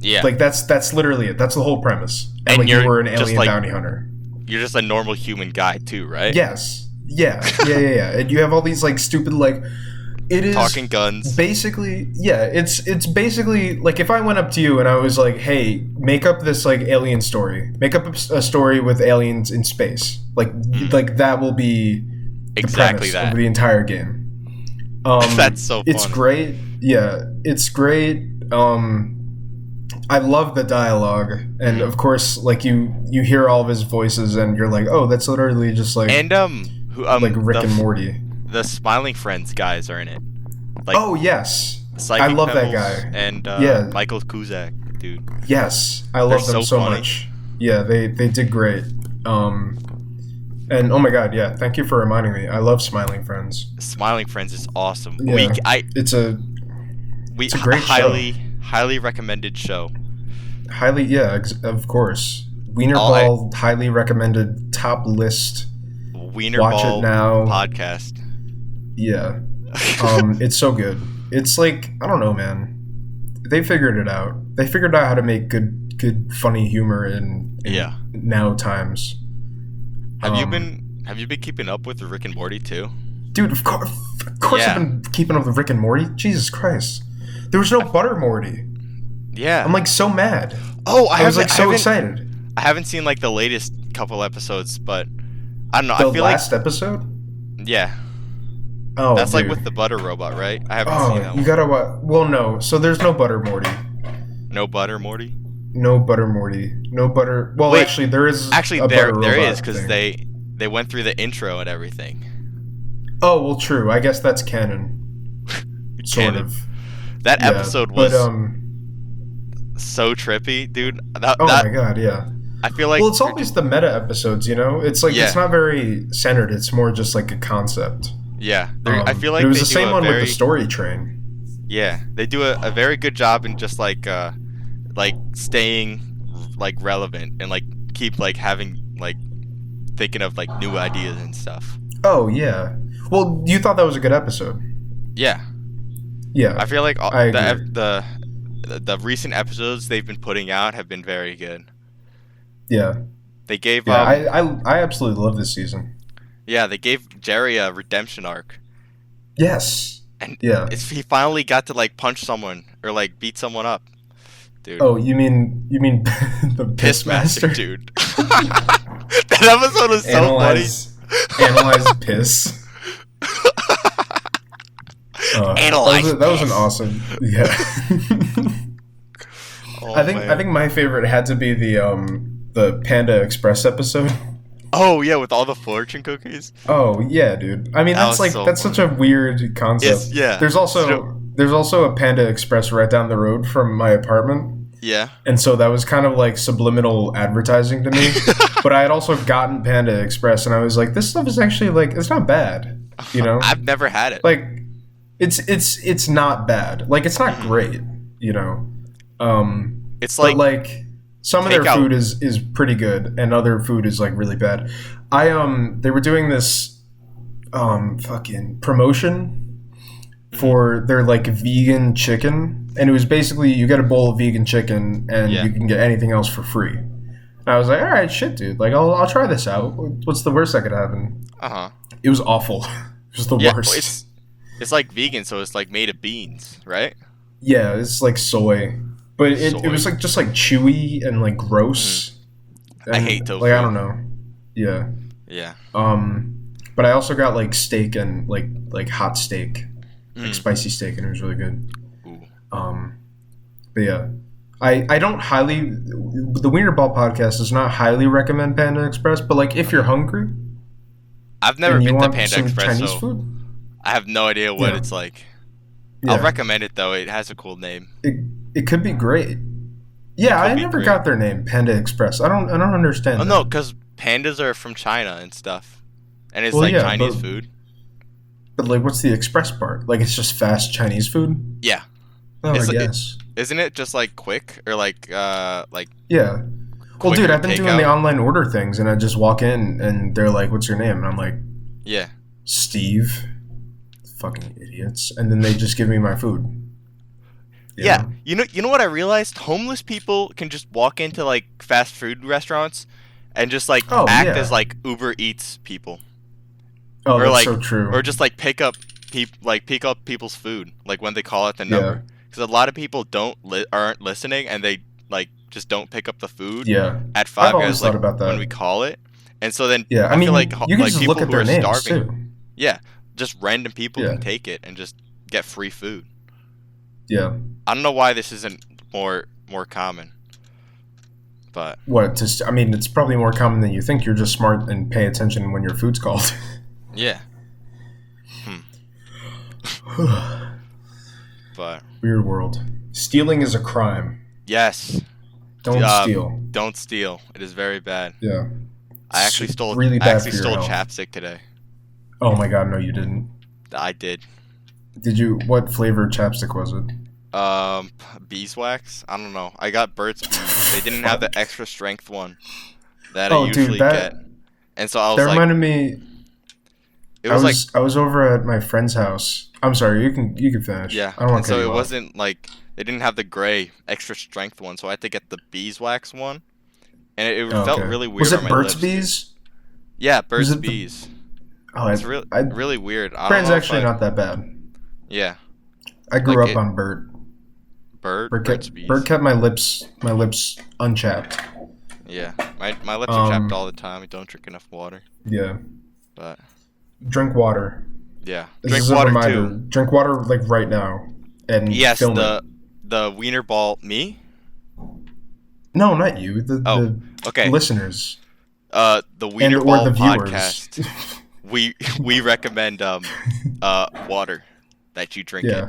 Speaker 2: Yeah.
Speaker 1: Like that's literally it. That's the whole premise. And like you
Speaker 2: you're
Speaker 1: were an
Speaker 2: just,
Speaker 1: alien
Speaker 2: like,
Speaker 1: bounty hunter.
Speaker 2: You're just a normal human guy too, right?
Speaker 1: Yes. Yeah. And you have all these like stupid like it is
Speaker 2: Talking guns.
Speaker 1: basically it's basically like if I went up to you and I was like, hey, make up this like alien story, make up a story with aliens in space, like that will be the
Speaker 2: Exactly
Speaker 1: premise
Speaker 2: that.
Speaker 1: of the entire game.
Speaker 2: That's so
Speaker 1: It's
Speaker 2: funny.
Speaker 1: great. Yeah, it's great. I love the dialogue, and of course, like you hear all of his voices, and you're like, oh, that's literally just like
Speaker 2: And
Speaker 1: like Rick
Speaker 2: the,
Speaker 1: and Morty.
Speaker 2: the Smiling Friends guys are in it. Like
Speaker 1: Oh yes,
Speaker 2: Psychic
Speaker 1: I love that
Speaker 2: Pebbles
Speaker 1: guy.
Speaker 2: And
Speaker 1: Yeah.
Speaker 2: Michael Kuzak, dude.
Speaker 1: Yes, I love
Speaker 2: They're
Speaker 1: them
Speaker 2: so
Speaker 1: so
Speaker 2: funny.
Speaker 1: much. Yeah, they did great. And oh my god, yeah, thank you for reminding me. I love Smiling Friends.
Speaker 2: Smiling Friends is awesome.
Speaker 1: Yeah. It's a great
Speaker 2: highly recommended show.
Speaker 1: highly, yeah, of course. Weinerball, highly recommended top list. Watch it
Speaker 2: Weinerball
Speaker 1: now.
Speaker 2: podcast.
Speaker 1: Yeah. It's so good. It's like, I don't know, man. They figured it out. They figured out how to make good funny humor in
Speaker 2: Yeah.
Speaker 1: now times.
Speaker 2: Have you been keeping up with Rick and Morty too?
Speaker 1: Dude, of course
Speaker 2: Yeah.
Speaker 1: I've been keeping up with Rick and Morty. Jesus Christ. There was no Butter Morty.
Speaker 2: Yeah.
Speaker 1: I'm like so mad.
Speaker 2: Oh,
Speaker 1: I was like so excited.
Speaker 2: I haven't seen like the latest couple episodes, but I don't know.
Speaker 1: The
Speaker 2: I feel
Speaker 1: last episode?
Speaker 2: yeah,
Speaker 1: Oh,
Speaker 2: that's like
Speaker 1: dude.
Speaker 2: with the butter robot, right? I haven't seen that
Speaker 1: You
Speaker 2: one.
Speaker 1: gotta watch. Well, no. So there's no Butter Morty.
Speaker 2: No butter, Morty.
Speaker 1: No Butter Morty. No Butter. Well,
Speaker 2: Wait,
Speaker 1: actually, there is.
Speaker 2: Actually,
Speaker 1: a
Speaker 2: there
Speaker 1: Butter
Speaker 2: is
Speaker 1: Robot
Speaker 2: because
Speaker 1: thing.
Speaker 2: they went through the intro and everything.
Speaker 1: Oh well, true. I guess that's canon. Sort
Speaker 2: Canon.
Speaker 1: of.
Speaker 2: That
Speaker 1: Yeah,
Speaker 2: episode was
Speaker 1: But
Speaker 2: so trippy, dude.
Speaker 1: oh my god, yeah.
Speaker 2: I feel like
Speaker 1: Well, it's always the meta episodes, you know. It's like
Speaker 2: Yeah.
Speaker 1: it's not very centered. It's more just like a concept.
Speaker 2: yeah. I feel like
Speaker 1: it was
Speaker 2: they
Speaker 1: the same
Speaker 2: do a
Speaker 1: one
Speaker 2: very
Speaker 1: with the story train.
Speaker 2: yeah. They do a very good job in just like staying like relevant and like keep like having like thinking of like new ideas and stuff.
Speaker 1: Oh yeah. Well, you thought that was a good episode.
Speaker 2: Yeah.
Speaker 1: Yeah.
Speaker 2: I feel like
Speaker 1: I agree.
Speaker 2: the recent episodes they've been putting out have been very good.
Speaker 1: Yeah.
Speaker 2: They gave
Speaker 1: Yeah. I absolutely love this season.
Speaker 2: they gave Jerry a redemption arc,
Speaker 1: Yes.
Speaker 2: and
Speaker 1: Yeah.
Speaker 2: he finally got to like punch someone or like beat someone up, dude.
Speaker 1: Oh, you mean the piss master?
Speaker 2: dude. That episode was so
Speaker 1: Analyze piss.
Speaker 2: Analyze
Speaker 1: that was an
Speaker 2: piss.
Speaker 1: awesome. Yeah.
Speaker 2: Oh,
Speaker 1: I think
Speaker 2: man.
Speaker 1: my favorite had to be the Panda Express episode.
Speaker 2: Oh yeah, with all the fortune cookies.
Speaker 1: Oh yeah, dude. I mean
Speaker 2: That
Speaker 1: that's
Speaker 2: was so
Speaker 1: that's such a weird concept.
Speaker 2: Yeah.
Speaker 1: There's also a Panda Express right down the road from my apartment.
Speaker 2: Yeah.
Speaker 1: And so that was kind of like subliminal advertising to me. But I had also gotten Panda Express and I was like, this stuff is actually like it's not bad. You know?
Speaker 2: I've never had it.
Speaker 1: Like it's not bad. Like it's not great, you know.
Speaker 2: It's
Speaker 1: But
Speaker 2: like
Speaker 1: like some of their
Speaker 2: takeout.
Speaker 1: food is pretty good and other food is like really bad. They were doing this fucking promotion for their like vegan chicken, and it was basically you get a bowl of vegan chicken and
Speaker 2: Yeah.
Speaker 1: you can get anything else for free. And I was like, all right, shit, dude. Like I'll try this out. What's the worst that could happen?
Speaker 2: uh-huh.
Speaker 1: It was awful. It was the
Speaker 2: Yeah,
Speaker 1: worst.
Speaker 2: it's like vegan, so it's like made of beans, right?
Speaker 1: Yeah, it's like soy, but it was
Speaker 2: Soy.
Speaker 1: like just like chewy and like gross.
Speaker 2: I
Speaker 1: And,
Speaker 2: hate tofu.
Speaker 1: Like I don't know. Yeah.
Speaker 2: Yeah.
Speaker 1: But I also got like steak and like hot steak, like
Speaker 2: Mm.
Speaker 1: spicy steak, and it was really good.
Speaker 2: Ooh.
Speaker 1: But yeah, I don't highly the Weinerball podcast does not highly recommend Panda Express, but like if you're hungry
Speaker 2: I've never
Speaker 1: and you
Speaker 2: been to
Speaker 1: want
Speaker 2: Panda
Speaker 1: some
Speaker 2: Express,
Speaker 1: Chinese
Speaker 2: so
Speaker 1: food,
Speaker 2: I have no idea what
Speaker 1: Yeah.
Speaker 2: it's like.
Speaker 1: yeah,
Speaker 2: I'll recommend it though. It has a cool name.
Speaker 1: it could be great. Yeah,
Speaker 2: could
Speaker 1: I
Speaker 2: be
Speaker 1: never
Speaker 2: great.
Speaker 1: got their name, Panda Express. I don't understand.
Speaker 2: Oh
Speaker 1: that.
Speaker 2: no, because pandas are from China and stuff, and it's
Speaker 1: Well,
Speaker 2: like
Speaker 1: yeah,
Speaker 2: Chinese
Speaker 1: but-
Speaker 2: food.
Speaker 1: But like, what's the express part? Like, it's just fast Chinese food.
Speaker 2: Yeah,
Speaker 1: Oh,
Speaker 2: It's
Speaker 1: I
Speaker 2: like-
Speaker 1: guess.
Speaker 2: isn't it just like quick or like
Speaker 1: Yeah. Well,
Speaker 2: quicker
Speaker 1: dude, I've been doing the
Speaker 2: takeout?
Speaker 1: online order things, and I just walk in, and they're like, "What's your name?" And I'm like,
Speaker 2: Yeah,
Speaker 1: "Steve." Fucking idiots. And then they just give me my food. You
Speaker 2: yeah.
Speaker 1: know?
Speaker 2: You know what I realized? Homeless people can just walk into like fast food restaurants and just like
Speaker 1: Oh,
Speaker 2: act
Speaker 1: yeah.
Speaker 2: as like Uber Eats people,
Speaker 1: Oh,
Speaker 2: or
Speaker 1: that's
Speaker 2: like-
Speaker 1: so true.
Speaker 2: or just like pick up people's food like when they call it the
Speaker 1: Yeah.
Speaker 2: number. Because a lot of people aren't listening and they like just don't pick up the food
Speaker 1: Yeah.
Speaker 2: at
Speaker 1: I've
Speaker 2: Five
Speaker 1: always
Speaker 2: Guys
Speaker 1: thought
Speaker 2: like
Speaker 1: about that.
Speaker 2: when we call it, and so then
Speaker 1: Yeah, I
Speaker 2: I
Speaker 1: mean,
Speaker 2: feel like
Speaker 1: you can
Speaker 2: like
Speaker 1: just
Speaker 2: people
Speaker 1: look at
Speaker 2: who
Speaker 1: their
Speaker 2: are
Speaker 1: names,
Speaker 2: starving,
Speaker 1: too.
Speaker 2: yeah, just random people
Speaker 1: Yeah.
Speaker 2: can take it and just get free food.
Speaker 1: Yeah.
Speaker 2: I don't know why this isn't more common, but
Speaker 1: What? I mean, it's probably more common than you think. You're just smart and pay attention when your food's called.
Speaker 2: yeah. But
Speaker 1: Weird world. Stealing is a crime.
Speaker 2: yes,
Speaker 1: Don't steal.
Speaker 2: don't steal. It is very bad.
Speaker 1: Yeah.
Speaker 2: I actually
Speaker 1: It's
Speaker 2: stole
Speaker 1: really
Speaker 2: I
Speaker 1: bad
Speaker 2: actually
Speaker 1: for your
Speaker 2: stole
Speaker 1: health.
Speaker 2: chapstick today.
Speaker 1: Oh my god, no, you didn't.
Speaker 2: I did.
Speaker 1: Did you? What flavor chapstick was it?
Speaker 2: Beeswax. I don't know. I got Burt's Bees. They didn't have the extra strength one that
Speaker 1: Oh,
Speaker 2: I
Speaker 1: dude,
Speaker 2: usually
Speaker 1: that-
Speaker 2: get, And so I
Speaker 1: That
Speaker 2: was like,
Speaker 1: reminded me.
Speaker 2: it
Speaker 1: I
Speaker 2: was like,
Speaker 1: was I was over at my friend's house. I'm sorry. You can finish.
Speaker 2: yeah.
Speaker 1: I don't want
Speaker 2: And
Speaker 1: to cut
Speaker 2: so
Speaker 1: you
Speaker 2: it
Speaker 1: off.
Speaker 2: wasn't like they didn't have the gray extra strength one, so I had to get the beeswax one, and it
Speaker 1: Oh,
Speaker 2: felt
Speaker 1: okay.
Speaker 2: really
Speaker 1: Was
Speaker 2: weird on
Speaker 1: it
Speaker 2: my
Speaker 1: Burt's
Speaker 2: lips, dude.
Speaker 1: Bees?
Speaker 2: Yeah,
Speaker 1: Was
Speaker 2: Burt's
Speaker 1: it the?
Speaker 2: Bees.
Speaker 1: Oh,
Speaker 2: It's real, really weird. I don't
Speaker 1: brand's
Speaker 2: know if
Speaker 1: actually
Speaker 2: I,
Speaker 1: not that bad.
Speaker 2: yeah,
Speaker 1: I
Speaker 2: like
Speaker 1: grew up
Speaker 2: it.
Speaker 1: on Burt.
Speaker 2: Burt's
Speaker 1: Burt
Speaker 2: Bees.
Speaker 1: kept my lips unchapped.
Speaker 2: Yeah, my lips are chapped
Speaker 1: Um,
Speaker 2: all the time. I don't drink enough water,
Speaker 1: yeah.
Speaker 2: but
Speaker 1: Drink water.
Speaker 2: yeah,
Speaker 1: This
Speaker 2: drink
Speaker 1: is a
Speaker 2: water
Speaker 1: reminder.
Speaker 2: too.
Speaker 1: Drink water like right now and
Speaker 2: Yes,
Speaker 1: film it.
Speaker 2: the Weinerball me.
Speaker 1: No, not you. The
Speaker 2: Oh,
Speaker 1: the
Speaker 2: okay.
Speaker 1: listeners
Speaker 2: The
Speaker 1: and or the
Speaker 2: Weinerball
Speaker 1: viewers.
Speaker 2: podcast. We recommend water that you drink it.
Speaker 1: Yeah.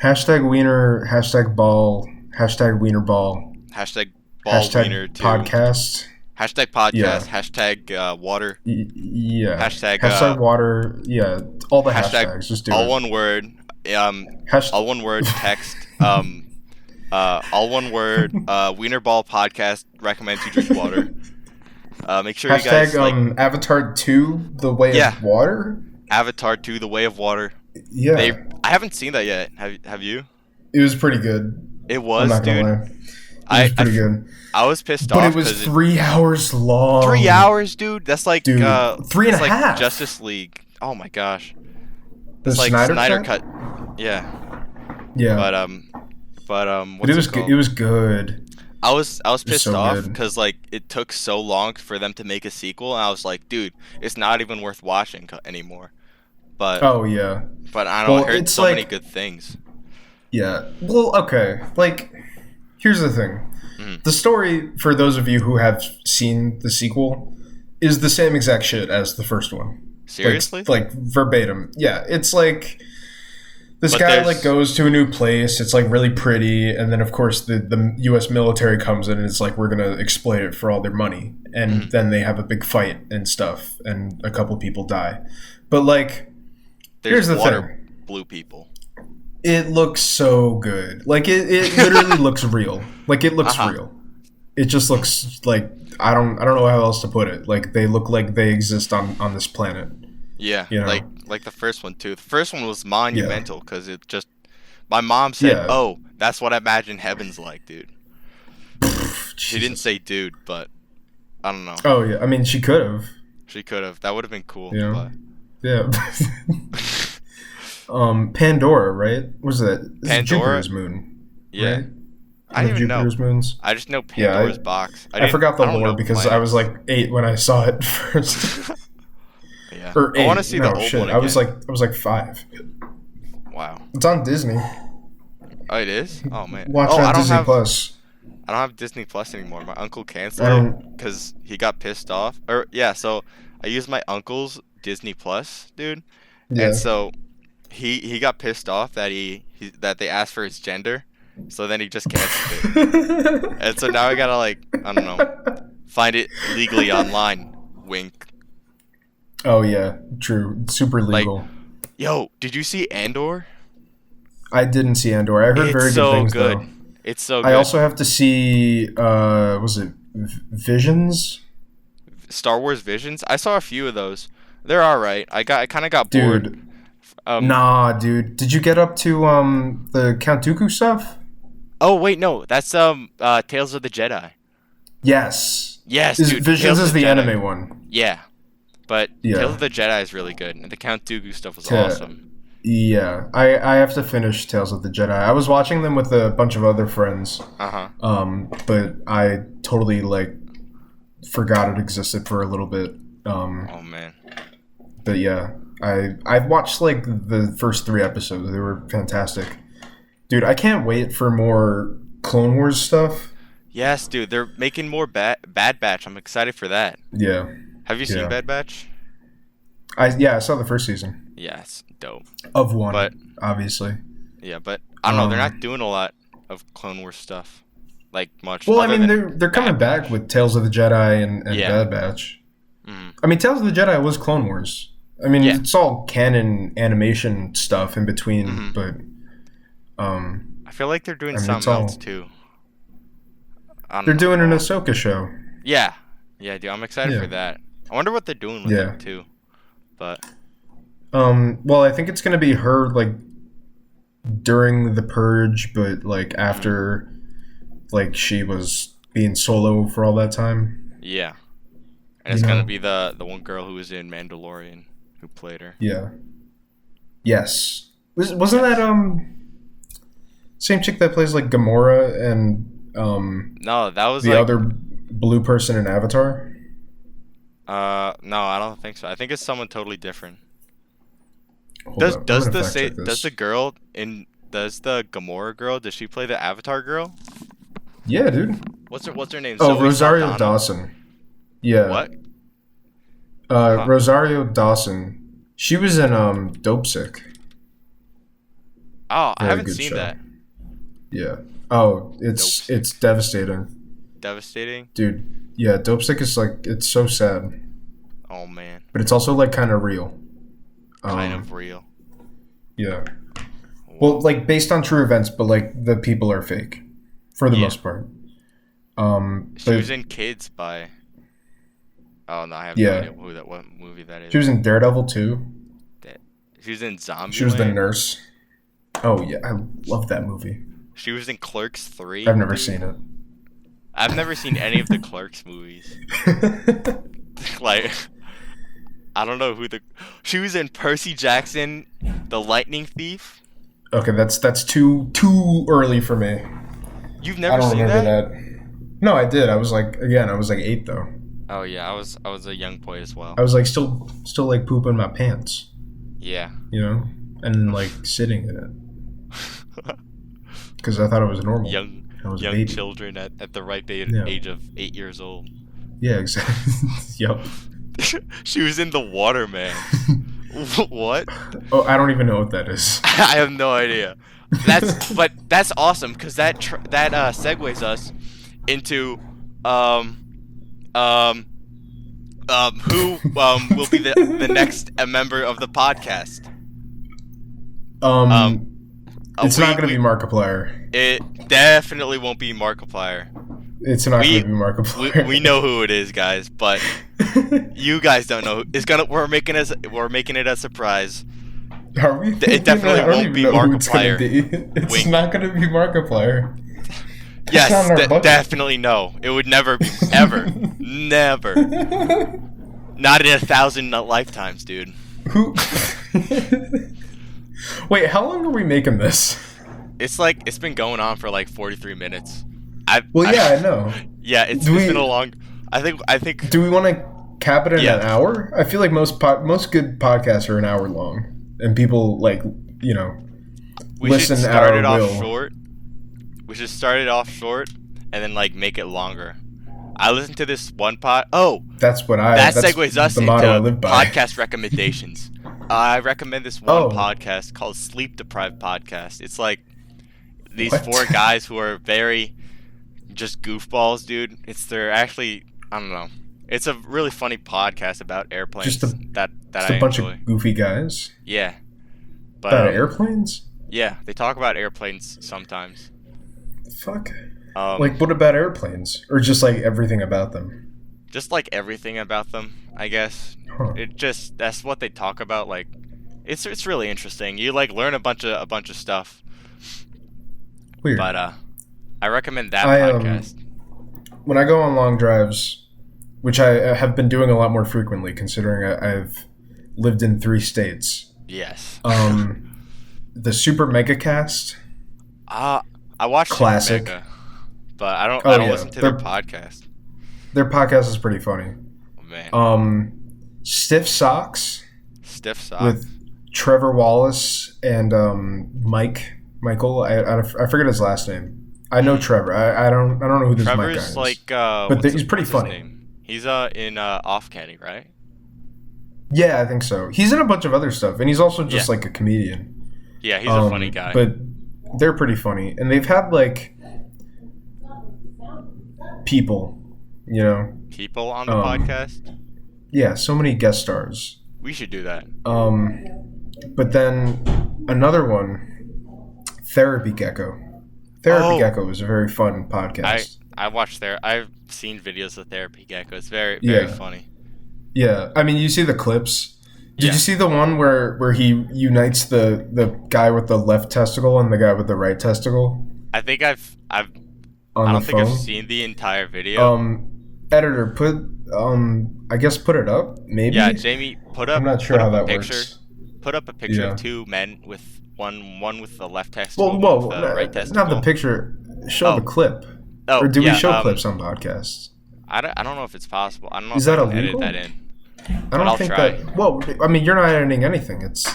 Speaker 1: Hashtag wiener. Hashtag ball. Hashtag wiener ball.
Speaker 2: Hashtag ball wiener
Speaker 1: Hashtag
Speaker 2: too.
Speaker 1: podcast.
Speaker 2: Hashtag podcast.
Speaker 1: Yeah.
Speaker 2: Hashtag water.
Speaker 1: Yeah.
Speaker 2: Hashtag
Speaker 1: Hashtag water. Yeah. All the
Speaker 2: hashtag
Speaker 1: hashtags. Just do
Speaker 2: all
Speaker 1: it.
Speaker 2: one word.
Speaker 1: Hashtag.
Speaker 2: All one word text. All one word. Weinerball podcast recommends you drink water. Make sure you guys like
Speaker 1: Avatar 2 The Way
Speaker 2: yeah
Speaker 1: of Water.
Speaker 2: Avatar 2 The Way of Water.
Speaker 1: Yeah.
Speaker 2: I haven't seen that yet. Have you?
Speaker 1: It was pretty good.
Speaker 2: It
Speaker 1: I'm
Speaker 2: was,
Speaker 1: not gonna
Speaker 2: dude.
Speaker 1: lie. It was pretty good.
Speaker 2: I was pissed
Speaker 1: But
Speaker 2: off
Speaker 1: it was
Speaker 2: because
Speaker 1: 3 hours long.
Speaker 2: 3 hours, dude. That's like
Speaker 1: Dude, three and
Speaker 2: that's
Speaker 1: a
Speaker 2: like
Speaker 1: half.
Speaker 2: Justice League. Oh my gosh.
Speaker 1: The
Speaker 2: It's like
Speaker 1: Snyder
Speaker 2: Cut.
Speaker 1: cut?
Speaker 2: Yeah.
Speaker 1: Yeah.
Speaker 2: But
Speaker 1: But it
Speaker 2: what's
Speaker 1: was
Speaker 2: it called?
Speaker 1: it was good.
Speaker 2: I was pissed
Speaker 1: so
Speaker 2: off
Speaker 1: good.
Speaker 2: because like it took so long for them to make a sequel, and I was like, dude, it's not even worth watching anymore. But
Speaker 1: Oh yeah.
Speaker 2: I don't know.
Speaker 1: Well,
Speaker 2: I heard
Speaker 1: it's
Speaker 2: so
Speaker 1: like
Speaker 2: many good things.
Speaker 1: yeah. Well, okay. Like here's the thing.
Speaker 2: Mhm.
Speaker 1: The story for those of you who have seen the sequel is the same exact shit as the first one.
Speaker 2: Seriously?
Speaker 1: Like verbatim. Yeah, it's like this
Speaker 2: But
Speaker 1: guy
Speaker 2: there's-
Speaker 1: like goes to a new place. It's like really pretty, and then of course the U.S. military comes in and it's like we're gonna exploit it for all their money, and
Speaker 2: Mhm.
Speaker 1: then they have a big fight and stuff, and a couple people die. But like,
Speaker 2: There's
Speaker 1: here's the
Speaker 2: water
Speaker 1: thing:
Speaker 2: blue people.
Speaker 1: it looks so good. Like it literally looks real. Like it looks
Speaker 2: Uh-huh.
Speaker 1: real. It just looks like I don't know how else to put it. Like they look like they exist on this planet.
Speaker 2: Yeah,
Speaker 1: You know?
Speaker 2: like the first one too. The first one was monumental because it just. My mom said,
Speaker 1: Yeah.
Speaker 2: "Oh, that's what I imagine heaven's like, dude." She didn't
Speaker 1: Jesus.
Speaker 2: say "dude," but I don't know.
Speaker 1: Oh yeah, I mean she could have.
Speaker 2: She could have. That would have been cool.
Speaker 1: Yeah. Yeah. Pandora, right? What's that? This is
Speaker 2: Pandora?
Speaker 1: Jupiter's moon.
Speaker 2: But yeah,
Speaker 1: Right?
Speaker 2: I don't even know.
Speaker 1: Jupiter's moons.
Speaker 2: I just know
Speaker 1: Yeah,
Speaker 2: Pandora's box.
Speaker 1: I forgot the
Speaker 2: don't
Speaker 1: lore
Speaker 2: know
Speaker 1: because I was
Speaker 2: planets.
Speaker 1: like 8 when I saw it first.
Speaker 2: Yeah.
Speaker 1: Or 8.
Speaker 2: I want to see
Speaker 1: no,
Speaker 2: the old
Speaker 1: shit.
Speaker 2: one
Speaker 1: I was
Speaker 2: again.
Speaker 1: like 5.
Speaker 2: Wow.
Speaker 1: It's on Disney.
Speaker 2: Oh, it is. Oh man.
Speaker 1: Watch
Speaker 2: Oh,
Speaker 1: on
Speaker 2: I don't
Speaker 1: Disney
Speaker 2: have.
Speaker 1: Plus.
Speaker 2: I don't have Disney Plus anymore. My uncle
Speaker 1: I
Speaker 2: canceled
Speaker 1: don't.
Speaker 2: it because he got pissed off. Or yeah, so I used my uncle's Disney Plus, dude,
Speaker 1: Yeah.
Speaker 2: and so he got pissed off that that they asked for his gender, so then he just canceled it. And so now I gotta like I don't know, find it legally online. Wink.
Speaker 1: Oh yeah, true. Super legal.
Speaker 2: Yo, did you see Andor?
Speaker 1: I didn't see Andor. I heard
Speaker 2: It's
Speaker 1: very
Speaker 2: so
Speaker 1: good things
Speaker 2: good.
Speaker 1: though.
Speaker 2: It's so good.
Speaker 1: I also have to see. Was it Visions?
Speaker 2: Star Wars Visions. I saw a few of those. They're all right. I kind of got bored.
Speaker 1: Dude, nah, dude. Did you get up to the Count Dooku stuff?
Speaker 2: Oh wait, no, that's Tales of the Jedi.
Speaker 1: Yes.
Speaker 2: Yes,
Speaker 1: Is
Speaker 2: dude.
Speaker 1: Visions
Speaker 2: Tales
Speaker 1: is
Speaker 2: of the
Speaker 1: the
Speaker 2: Jedi.
Speaker 1: anime one.
Speaker 2: Yeah, but
Speaker 1: Yeah.
Speaker 2: Tales of the Jedi is really good, and the Count Dooku stuff was
Speaker 1: Yeah.
Speaker 2: awesome.
Speaker 1: Yeah, I have to finish Tales of the Jedi. I was watching them with a bunch of other friends, but I totally like forgot it existed for a little bit.
Speaker 2: Oh man.
Speaker 1: But yeah, I've watched like the first 3 episodes. They were fantastic, dude. I can't wait for more Clone Wars stuff.
Speaker 2: Yes, dude. They're making more Bad Batch. I'm excited for that.
Speaker 1: Yeah,
Speaker 2: Have you seen
Speaker 1: Yeah.
Speaker 2: Bad Batch?
Speaker 1: I saw the first season
Speaker 2: Yeah, it's dope.
Speaker 1: of 1,
Speaker 2: But-
Speaker 1: obviously.
Speaker 2: Yeah, but I don't know. They're
Speaker 1: Um,
Speaker 2: not doing a lot of Clone Wars stuff, like much.
Speaker 1: Well, I
Speaker 2: other
Speaker 1: mean,
Speaker 2: than
Speaker 1: they're coming
Speaker 2: Bad
Speaker 1: back
Speaker 2: Batch.
Speaker 1: with Tales of the Jedi and
Speaker 2: Yeah.
Speaker 1: Bad Batch.
Speaker 2: Mhm.
Speaker 1: I mean, Tales of the Jedi was Clone Wars. I mean,
Speaker 2: Yeah.
Speaker 1: it's all canon animation stuff in between,
Speaker 2: Mhm.
Speaker 1: but
Speaker 2: I feel like they're doing
Speaker 1: I mean,
Speaker 2: something
Speaker 1: it's all-
Speaker 2: else too. I don't
Speaker 1: they're
Speaker 2: know.
Speaker 1: doing an Ahsoka show.
Speaker 2: Yeah, dude. I'm excited
Speaker 1: Yeah.
Speaker 2: for that. I I wonder what they're doing with
Speaker 1: Yeah.
Speaker 2: it too. But
Speaker 1: Well, I think it's gonna be her like during the purge, but like
Speaker 2: mm,
Speaker 1: after like she was being solo for all that time.
Speaker 2: yeah, and
Speaker 1: You
Speaker 2: it's gonna
Speaker 1: know?
Speaker 2: be the one girl who was in Mandalorian who played her.
Speaker 1: Yeah. Yes. Wasn't that
Speaker 2: Yes.
Speaker 1: same chick that plays like Gamora and
Speaker 2: No, that was
Speaker 1: the
Speaker 2: like
Speaker 1: other blue person in Avatar?
Speaker 2: no, I don't think so. I think it's someone totally different.
Speaker 1: Hold up, I'm
Speaker 2: Does
Speaker 1: gonna
Speaker 2: the
Speaker 1: fact
Speaker 2: say
Speaker 1: check
Speaker 2: does the
Speaker 1: this.
Speaker 2: girl in does the Gamora girl, does she play the Avatar girl?
Speaker 1: Yeah, dude.
Speaker 2: What's her name?
Speaker 1: Oh,
Speaker 2: Zoe
Speaker 1: Rosario
Speaker 2: Saldana?
Speaker 1: Dawson. Yeah.
Speaker 2: What? Huh.
Speaker 1: Rosario Dawson. She was in Dope Sick.
Speaker 2: Oh, I
Speaker 1: Very
Speaker 2: haven't
Speaker 1: good
Speaker 2: seen
Speaker 1: show.
Speaker 2: that.
Speaker 1: Yeah. Oh,
Speaker 2: Dope
Speaker 1: it's
Speaker 2: sick.
Speaker 1: devastating,
Speaker 2: Devastating.
Speaker 1: dude. Yeah, Dope Sick is like it's so sad,
Speaker 2: Oh man.
Speaker 1: but it's also like kind of real.
Speaker 2: Kind of
Speaker 1: Um,
Speaker 2: real.
Speaker 1: yeah. Well,
Speaker 2: Whoa.
Speaker 1: like based on true events, but like the people are fake, for the
Speaker 2: Yeah.
Speaker 1: most part.
Speaker 2: She
Speaker 1: But
Speaker 2: was in Kids by oh no, I have no
Speaker 1: yeah,
Speaker 2: idea what movie that
Speaker 1: she
Speaker 2: is.
Speaker 1: was in Daredevil too.
Speaker 2: That she was in
Speaker 1: She was the
Speaker 2: Zombieland.
Speaker 1: nurse. Oh yeah, I love that movie.
Speaker 2: She was in Clerks 3,
Speaker 1: I've never
Speaker 2: dude.
Speaker 1: seen it.
Speaker 2: I've never seen any of the Clerks movies. Like I don't know who the she was in Percy Jackson, The Lightning Thief.
Speaker 1: Okay, that's too early for me.
Speaker 2: You've
Speaker 1: I
Speaker 2: never
Speaker 1: don't
Speaker 2: seen
Speaker 1: remember
Speaker 2: that?
Speaker 1: that. No, I did. I was like, again, I was like 8 though.
Speaker 2: Oh yeah, I was a young boy as well.
Speaker 1: I was like still like pooping my pants,
Speaker 2: Yeah.
Speaker 1: you know, and like sitting in it because I thought it was normal.
Speaker 2: young
Speaker 1: I was a
Speaker 2: young
Speaker 1: baby.
Speaker 2: children at the ripe
Speaker 1: Yeah,
Speaker 2: age of 8 years old.
Speaker 1: yeah, exactly. Yep.
Speaker 2: She was in The Waterman. What?
Speaker 1: Oh, I don't even know what that is.
Speaker 2: I have no idea. That's awesome because that segues us into um um who will be the next member of the podcast. Um
Speaker 1: um, it's not gonna
Speaker 2: we
Speaker 1: be Markiplier.
Speaker 2: it definitely won't be Markiplier.
Speaker 1: It's not
Speaker 2: We
Speaker 1: gonna be Markiplier.
Speaker 2: we know who it is, guys, but you guys don't know. It's gonna we're making it a surprise.
Speaker 1: Are we?
Speaker 2: It definitely
Speaker 1: I don't
Speaker 2: won't
Speaker 1: even
Speaker 2: be
Speaker 1: know who it's gonna
Speaker 2: Markiplier.
Speaker 1: be. It's
Speaker 2: Wink.
Speaker 1: not gonna be Markiplier. That's not
Speaker 2: Yes,
Speaker 1: in our budget.
Speaker 2: definitely no. It would never be ever, never, not in 1,000 lifetimes, dude.
Speaker 1: Who? Wait, how long are we making this?
Speaker 2: It's been going on for like 43 minutes.
Speaker 1: Well, yeah, I know.
Speaker 2: Yeah, it's
Speaker 1: Do
Speaker 2: been a
Speaker 1: we
Speaker 2: long. I think
Speaker 1: do we want to cap it in
Speaker 2: yeah.
Speaker 1: an hour? I feel like most good podcasts are an hour long, and people like you know
Speaker 2: We should
Speaker 1: listen at
Speaker 2: start
Speaker 1: our
Speaker 2: it off
Speaker 1: will.
Speaker 2: short. We should start it off short and then like make it longer. I listened to this one pod. Oh,
Speaker 1: That's what
Speaker 2: that
Speaker 1: that's
Speaker 2: segues us
Speaker 1: the motto I
Speaker 2: into
Speaker 1: live by.
Speaker 2: podcast recommendations. I recommend this one
Speaker 1: Oh,
Speaker 2: podcast called Sleep Deprived Podcast. It's like these
Speaker 1: what?
Speaker 2: 4 guys who are very just goofballs, dude. They're actually I don't know. It's a really funny podcast about
Speaker 1: Just
Speaker 2: airplanes
Speaker 1: a
Speaker 2: that
Speaker 1: just
Speaker 2: I
Speaker 1: a bunch
Speaker 2: enjoy.
Speaker 1: of goofy guys
Speaker 2: Yeah, but
Speaker 1: about airplanes.
Speaker 2: yeah, they talk about airplanes sometimes.
Speaker 1: Fuck.
Speaker 2: Um,
Speaker 1: Like, what about airplanes, or just like everything about them?
Speaker 2: just like everything about them, I guess.
Speaker 1: Huh.
Speaker 2: That's what they talk about. Like, it's really interesting. You like learn a bunch of stuff.
Speaker 1: Weird.
Speaker 2: But I recommend that
Speaker 1: I
Speaker 2: podcast.
Speaker 1: when I go on long drives, which I have been doing a lot more frequently, considering I've lived in 3 states.
Speaker 2: Yes.
Speaker 1: The Super Mega Cast,
Speaker 2: I watch Super
Speaker 1: classic.
Speaker 2: Mega, but I
Speaker 1: Oh
Speaker 2: don't
Speaker 1: yeah,
Speaker 2: listen to their podcast.
Speaker 1: their podcast is pretty funny.
Speaker 2: Oh, man,
Speaker 1: Stiff Socks
Speaker 2: stiff socks.
Speaker 1: with Trevor Wallace and Michael. I forget his last name. I know Trevor. I don't know who this Mike guy
Speaker 2: Trevor's
Speaker 1: is.
Speaker 2: like
Speaker 1: He's pretty
Speaker 2: what's his
Speaker 1: funny.
Speaker 2: name? He's in Off Kenny, right?
Speaker 1: Yeah, I think so. He's in a bunch of other stuff, and he's also just
Speaker 2: Yeah.
Speaker 1: like a comedian.
Speaker 2: Yeah, he's a funny guy.
Speaker 1: But they're pretty funny, and they've had like people, you know.
Speaker 2: People on the
Speaker 1: um,
Speaker 2: podcast.
Speaker 1: Yeah, so many guest stars.
Speaker 2: We should do that.
Speaker 1: But then another one, Therapy Gecko. Therapy
Speaker 2: Oh.
Speaker 1: Gecko is a very fun podcast.
Speaker 2: I've seen videos of Therapy Gecko. It's very
Speaker 1: Yeah.
Speaker 2: funny.
Speaker 1: Yeah, I mean, you see the clips. Did
Speaker 2: Yeah,
Speaker 1: you see the one where he unites the guy with the left testicle and the guy with the right testicle
Speaker 2: I think I've I
Speaker 1: on the
Speaker 2: don't think I've
Speaker 1: phone?
Speaker 2: seen the entire video.
Speaker 1: Editor, I guess put it up.
Speaker 2: Yeah,
Speaker 1: Maybe
Speaker 2: Jamie,
Speaker 1: I'm not sure how that works.
Speaker 2: put up a picture of
Speaker 1: Yeah.
Speaker 2: two men with one with the left testicle,
Speaker 1: Well,
Speaker 2: one with
Speaker 1: whoa,
Speaker 2: the right
Speaker 1: not the
Speaker 2: testicle.
Speaker 1: picture. Show the
Speaker 2: Oh,
Speaker 1: clip, or
Speaker 2: oh
Speaker 1: do we
Speaker 2: yeah.
Speaker 1: show clips on podcasts?
Speaker 2: I don't know if it's possible. I don't know
Speaker 1: Is
Speaker 2: if I
Speaker 1: that
Speaker 2: can edit that
Speaker 1: illegal?
Speaker 2: in,
Speaker 1: I
Speaker 2: but
Speaker 1: don't
Speaker 2: I'll
Speaker 1: think
Speaker 2: try.
Speaker 1: that. Well, I mean, you're not editing anything. It's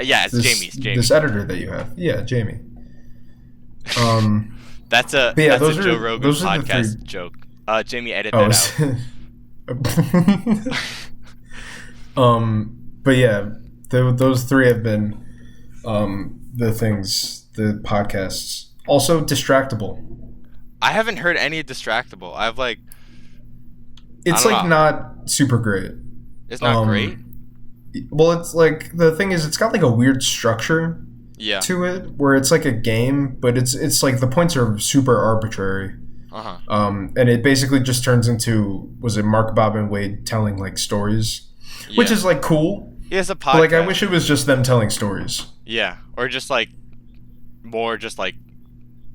Speaker 2: Yeah, it's
Speaker 1: this
Speaker 2: Jamie's.
Speaker 1: this
Speaker 2: Jamie.
Speaker 1: editor that you have. Yeah, Jamie. Um, but yeah,
Speaker 2: That's a Joe Rogan
Speaker 1: those are the three.
Speaker 2: podcast joke. Jamie, edit
Speaker 1: Oh,
Speaker 2: that out.
Speaker 1: but yeah, those three have been the podcasts. Also, distractible.
Speaker 2: I haven't heard any distractable. I've like I
Speaker 1: It's
Speaker 2: don't
Speaker 1: like
Speaker 2: know.
Speaker 1: not super great.
Speaker 2: It's not great.
Speaker 1: Um, well, it's like the thing is, it's got like a weird structure
Speaker 2: Yeah.
Speaker 1: to it, where it's like a game, but it's like the points are super arbitrary.
Speaker 2: Uh huh.
Speaker 1: And it basically just turns into, was it Mark, Bob, and Wade telling like stories, which
Speaker 2: Yeah.
Speaker 1: is like cool.
Speaker 2: He has a
Speaker 1: But like, I
Speaker 2: podcast.
Speaker 1: wish it was just them telling stories.
Speaker 2: Yeah, or just like more just like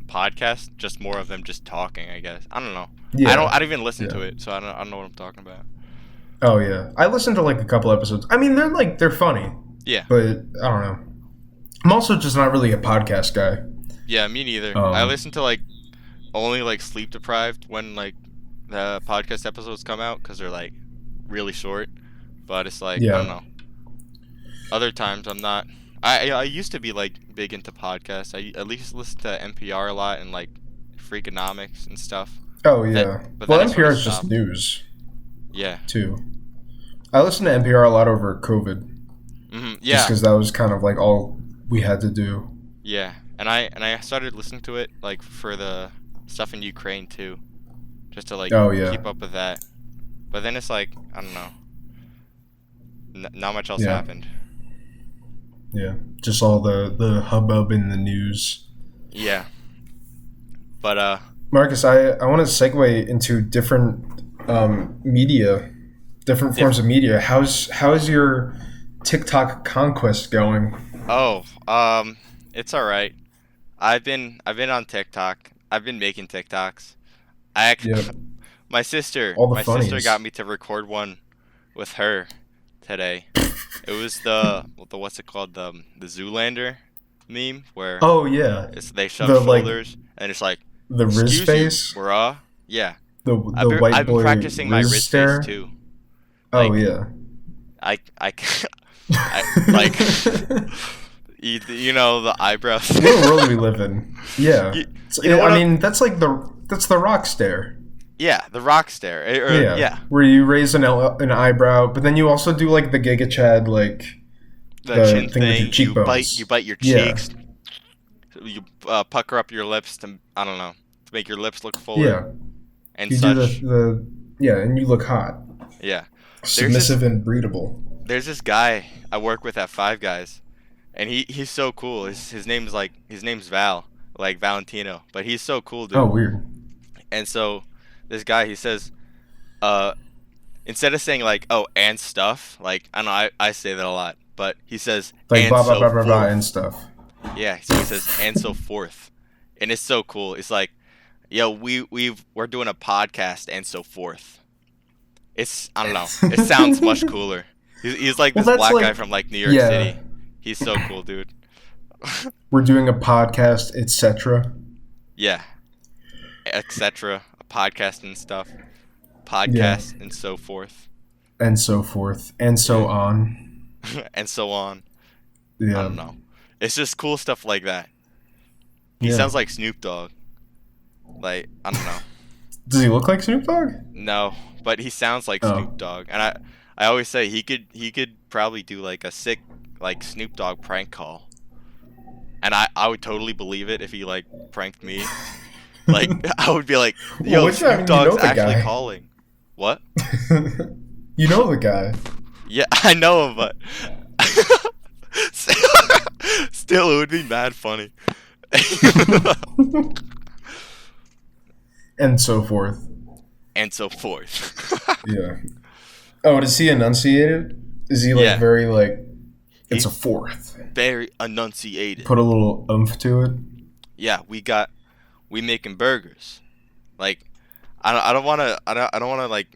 Speaker 2: podcast, just more of them just talking. I guess I don't know.
Speaker 1: Yeah,
Speaker 2: I don't even listen
Speaker 1: yeah.
Speaker 2: to it, so I don't know what I'm talking about.
Speaker 1: Oh yeah, I listened to like a couple episodes. I mean, they're funny,
Speaker 2: Yeah.
Speaker 1: but I don't know. I'm also just not really a podcast guy.
Speaker 2: Yeah, me neither. I
Speaker 1: Um,
Speaker 2: listen to like only like sleep deprived when like the podcast episodes come out because they're like really short. But it's like I don't
Speaker 1: yeah.
Speaker 2: know. Other times I'm not. I used to be like big into podcasts. I at least listen to NPR a lot and like Freakonomics and stuff.
Speaker 1: Oh
Speaker 2: That
Speaker 1: yeah.
Speaker 2: but
Speaker 1: Well,
Speaker 2: then I sort
Speaker 1: NPR
Speaker 2: of
Speaker 1: is just
Speaker 2: stopped.
Speaker 1: news
Speaker 2: Yeah.
Speaker 1: too. I listened to NPR a lot over COVID, just
Speaker 2: Yeah.
Speaker 1: because that was kind of like all we had to do.
Speaker 2: Yeah. And I started listening to it like for the stuff in Ukraine too, just to like
Speaker 1: Oh yeah,
Speaker 2: keep up with that. But then it's like I don't know. Not much else
Speaker 1: yeah,
Speaker 2: happened.
Speaker 1: yeah. Just all the hubbub in the news.
Speaker 2: Yeah. But
Speaker 1: Marcus, I want to segue into different media, different
Speaker 2: diff-
Speaker 1: forms of media. How's your TikTok conquest going?
Speaker 2: oh, it's all right. I've been on TikTok. I've been making TikToks. I
Speaker 1: Yep,
Speaker 2: ac-
Speaker 1: all the
Speaker 2: my sister
Speaker 1: funnies.
Speaker 2: got me to record one with her today. It was the what's it called, the Zoolander meme where
Speaker 1: Oh yeah,
Speaker 2: it's they shove
Speaker 1: the like
Speaker 2: shoulders and it's like,
Speaker 1: the Riz
Speaker 2: excuse you,
Speaker 1: face,
Speaker 2: bruh. Yeah,
Speaker 1: the white
Speaker 2: I've been
Speaker 1: boy
Speaker 2: practicing my
Speaker 1: Riz
Speaker 2: Riz face
Speaker 1: stare.
Speaker 2: too.
Speaker 1: Oh
Speaker 2: Like
Speaker 1: yeah.
Speaker 2: I I like you know the eyebrows.
Speaker 1: What a world we live in. Yeah.
Speaker 2: you, you know what?
Speaker 1: I mean, that's the rock stare.
Speaker 2: Yeah, the rock stare. Or,
Speaker 1: Yeah.
Speaker 2: yeah,
Speaker 1: Where you raise an eyebrow, but then you also do like the Giga Chad, like
Speaker 2: the
Speaker 1: the
Speaker 2: chin
Speaker 1: thing with your
Speaker 2: thing.
Speaker 1: cheekbones.
Speaker 2: You bite your
Speaker 1: Yeah.
Speaker 2: cheeks. You pucker up your lips to I don't know to make your lips look fuller
Speaker 1: Yeah.
Speaker 2: and
Speaker 1: You do
Speaker 2: such.
Speaker 1: yeah, and you look hot.
Speaker 2: Yeah. There's this
Speaker 1: Submissive and breedable.
Speaker 2: there's this guy I work with at Five Guys, and he's so cool. His name's Val, like Valentino, but he's so cool,
Speaker 1: Oh,
Speaker 2: dude.
Speaker 1: weird.
Speaker 2: And so this guy he says, uh, instead of saying like oh and stuff, like I know I say that a lot, but he says
Speaker 1: Like
Speaker 2: and
Speaker 1: blah blah
Speaker 2: so
Speaker 1: blah blah blah and
Speaker 2: forth.
Speaker 1: stuff.
Speaker 2: Yeah, so he says and so forth, and it's so cool. It's like, yo, we're doing a podcast and so forth. It's I don't know. It sounds much cooler. He's like
Speaker 1: Well,
Speaker 2: this
Speaker 1: that's
Speaker 2: black guy
Speaker 1: like,
Speaker 2: from like New York
Speaker 1: yeah,
Speaker 2: City. He's so cool, dude.
Speaker 1: we're doing a podcast, etc.
Speaker 2: Yeah, etc. A podcast and stuff,
Speaker 1: Yeah,
Speaker 2: podcast and so forth,
Speaker 1: and so forth, and so
Speaker 2: yeah,
Speaker 1: on.
Speaker 2: and so on. I
Speaker 1: Yeah,
Speaker 2: don't know. It's just cool stuff like that. He
Speaker 1: yeah.
Speaker 2: sounds like Snoop Dogg. Like I don't know.
Speaker 1: Does he look like Snoop Dogg?
Speaker 2: No, but he sounds like
Speaker 1: Oh,
Speaker 2: Snoop Dogg, and I always say he could probably do like a sick like Snoop Dogg prank call, and I would totally believe it if he like pranked me. Like I would be like,
Speaker 1: well,
Speaker 2: yo,
Speaker 1: which I
Speaker 2: Snoop
Speaker 1: mean, you
Speaker 2: Dogg's
Speaker 1: know the
Speaker 2: actually
Speaker 1: guy.
Speaker 2: calling. What?
Speaker 1: You know the guy.
Speaker 2: Yeah, I know him, but still, it would be mad funny.
Speaker 1: And so forth.
Speaker 2: And so forth.
Speaker 1: Yeah. Oh, does he enunciate it? Is he like
Speaker 2: Yeah,
Speaker 1: very like it's a
Speaker 2: he's
Speaker 1: fourth?
Speaker 2: very enunciated.
Speaker 1: Put a little oomph to it.
Speaker 2: Yeah, we making burgers. Like I don't want to I don't want to like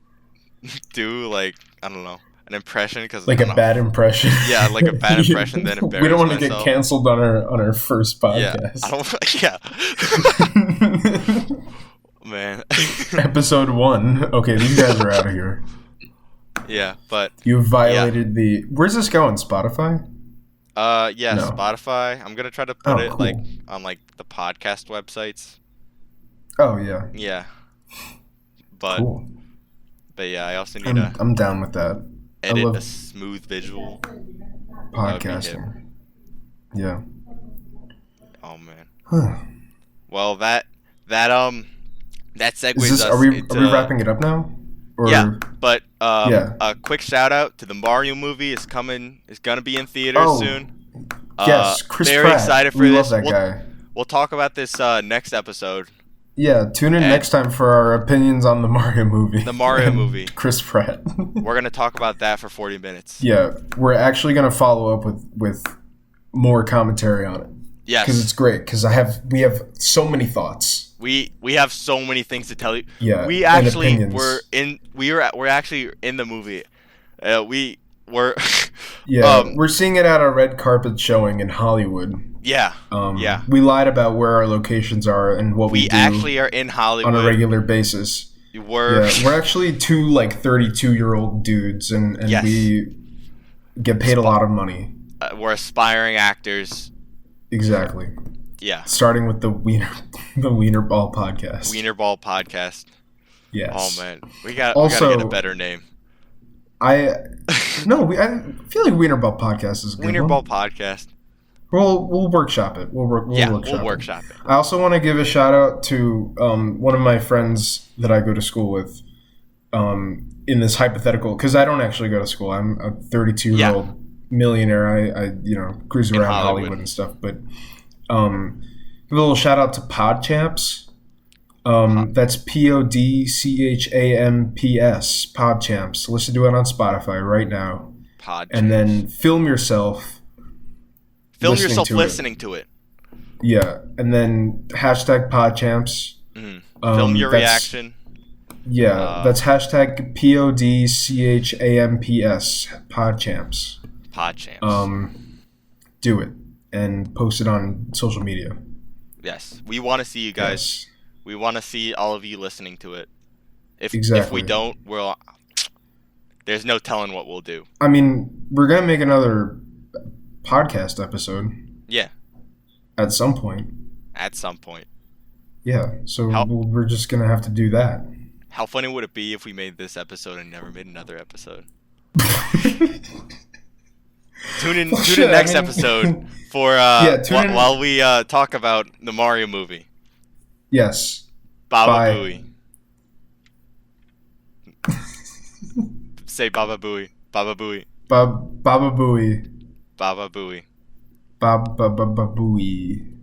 Speaker 2: do like I don't know an impression because
Speaker 1: Like
Speaker 2: I
Speaker 1: a
Speaker 2: don't know.
Speaker 1: bad impression.
Speaker 2: Yeah, like a bad impression, then
Speaker 1: We don't
Speaker 2: embarrass
Speaker 1: want to get
Speaker 2: myself.
Speaker 1: canceled on our first
Speaker 2: Yeah, I
Speaker 1: podcast.
Speaker 2: don't. Yeah, man.
Speaker 1: Episode 1. Okay, these guys are out of here.
Speaker 2: Yeah, but
Speaker 1: You
Speaker 2: yeah,
Speaker 1: violated the. Where's this going? Spotify?
Speaker 2: yeah,
Speaker 1: No.
Speaker 2: Spotify. I'm gonna try to put
Speaker 1: Oh,
Speaker 2: it like
Speaker 1: cool.
Speaker 2: on like the podcast websites.
Speaker 1: Oh yeah,
Speaker 2: Yeah, but
Speaker 1: cool.
Speaker 2: yeah, I also need to
Speaker 1: I'm down with that. I
Speaker 2: edit a
Speaker 1: love
Speaker 2: smooth visual. That would be hip.
Speaker 1: podcasting. Yeah.
Speaker 2: Oh man.
Speaker 1: Huh.
Speaker 2: Well, that that
Speaker 1: Is
Speaker 2: segues
Speaker 1: this?
Speaker 2: us
Speaker 1: Are we
Speaker 2: into
Speaker 1: wrapping it up now?
Speaker 2: yeah.
Speaker 1: Or
Speaker 2: But
Speaker 1: yeah.
Speaker 2: a quick shout out to the Mario movie is coming. Is gonna be in theaters
Speaker 1: Oh
Speaker 2: soon.
Speaker 1: yes, Chris
Speaker 2: Very
Speaker 1: Pratt.
Speaker 2: excited for
Speaker 1: We love
Speaker 2: this.
Speaker 1: that guy.
Speaker 2: We'll talk about this next episode.
Speaker 1: Yeah, tune in
Speaker 2: And
Speaker 1: next time for our opinions on the Mario movie.
Speaker 2: the Mario
Speaker 1: and
Speaker 2: movie.
Speaker 1: Chris Pratt.
Speaker 2: We're gonna talk about that for 40 minutes.
Speaker 1: Yeah, we're actually gonna follow up with more commentary on it because
Speaker 2: Yes.
Speaker 1: it's great. Because we have so many thoughts.
Speaker 2: We have so many things to tell you.
Speaker 1: Yeah,
Speaker 2: We
Speaker 1: and
Speaker 2: actually
Speaker 1: opinions.
Speaker 2: we're actually in the movie. We were
Speaker 1: Yeah, we're seeing it at our red carpet showing in Hollywood.
Speaker 2: yeah. Yeah.
Speaker 1: We lied about where our locations are and what we
Speaker 2: We
Speaker 1: do
Speaker 2: actually are in
Speaker 1: on a
Speaker 2: Hollywood.
Speaker 1: regular basis.
Speaker 2: We're
Speaker 1: Yeah, we're actually two like 32-year-old dudes, and
Speaker 2: Yes.
Speaker 1: we get paid a lot of money.
Speaker 2: we're aspiring actors.
Speaker 1: Exactly.
Speaker 2: Yeah.
Speaker 1: Starting with the Weinerball podcast.
Speaker 2: Weinerball podcast.
Speaker 1: Yes.
Speaker 2: Oh man, we gotta
Speaker 1: Also,
Speaker 2: get a better name.
Speaker 1: I feel like Weinerball podcast is a good
Speaker 2: Weinerball
Speaker 1: one.
Speaker 2: podcast.
Speaker 1: We'll workshop it. We'll workshop it.
Speaker 2: Workshop it.
Speaker 1: I also want to give a shout out to one of my friends that I go to school with. In this hypothetical, because I don't actually go to school. I'm a 32-year-old millionaire. I cruise
Speaker 2: In
Speaker 1: around
Speaker 2: Hollywood.
Speaker 1: Hollywood and stuff. But give a little shout out to PodChamps. That's PODCHAMPS, PodChamps. Listen to it on Spotify right now,
Speaker 2: Pod.
Speaker 1: and then film yourself.
Speaker 2: Film
Speaker 1: listening
Speaker 2: yourself
Speaker 1: to it.
Speaker 2: listening to it.
Speaker 1: Yeah, and then hashtag PodChamps.
Speaker 2: Film your
Speaker 1: that's-
Speaker 2: reaction.
Speaker 1: Yeah, that's hashtag PODCHAMPS, PodChamps.
Speaker 2: PodChamps.
Speaker 1: Do it and post it on social media.
Speaker 2: Yes, we want to see you guys.
Speaker 1: Yes.
Speaker 2: We want to see all of you listening to it. If
Speaker 1: Exactly.
Speaker 2: we don't, there's no telling what we'll do.
Speaker 1: I mean, we're gonna make another podcast episode
Speaker 2: Yeah,
Speaker 1: at some point.
Speaker 2: at some point.
Speaker 1: Yeah, so
Speaker 2: How-
Speaker 1: we're just gonna have to do that.
Speaker 2: How funny would it be if we made this episode and never made another episode? Tune in next episode for
Speaker 1: tune in.
Speaker 2: while we talk about the Mario movie.
Speaker 1: Yes.
Speaker 2: Baba
Speaker 1: Bye.
Speaker 2: Booey. Say Baba Booey. Baba Booey.
Speaker 1: Baba Booey.
Speaker 2: Baba Booey.
Speaker 1: Baba Booey.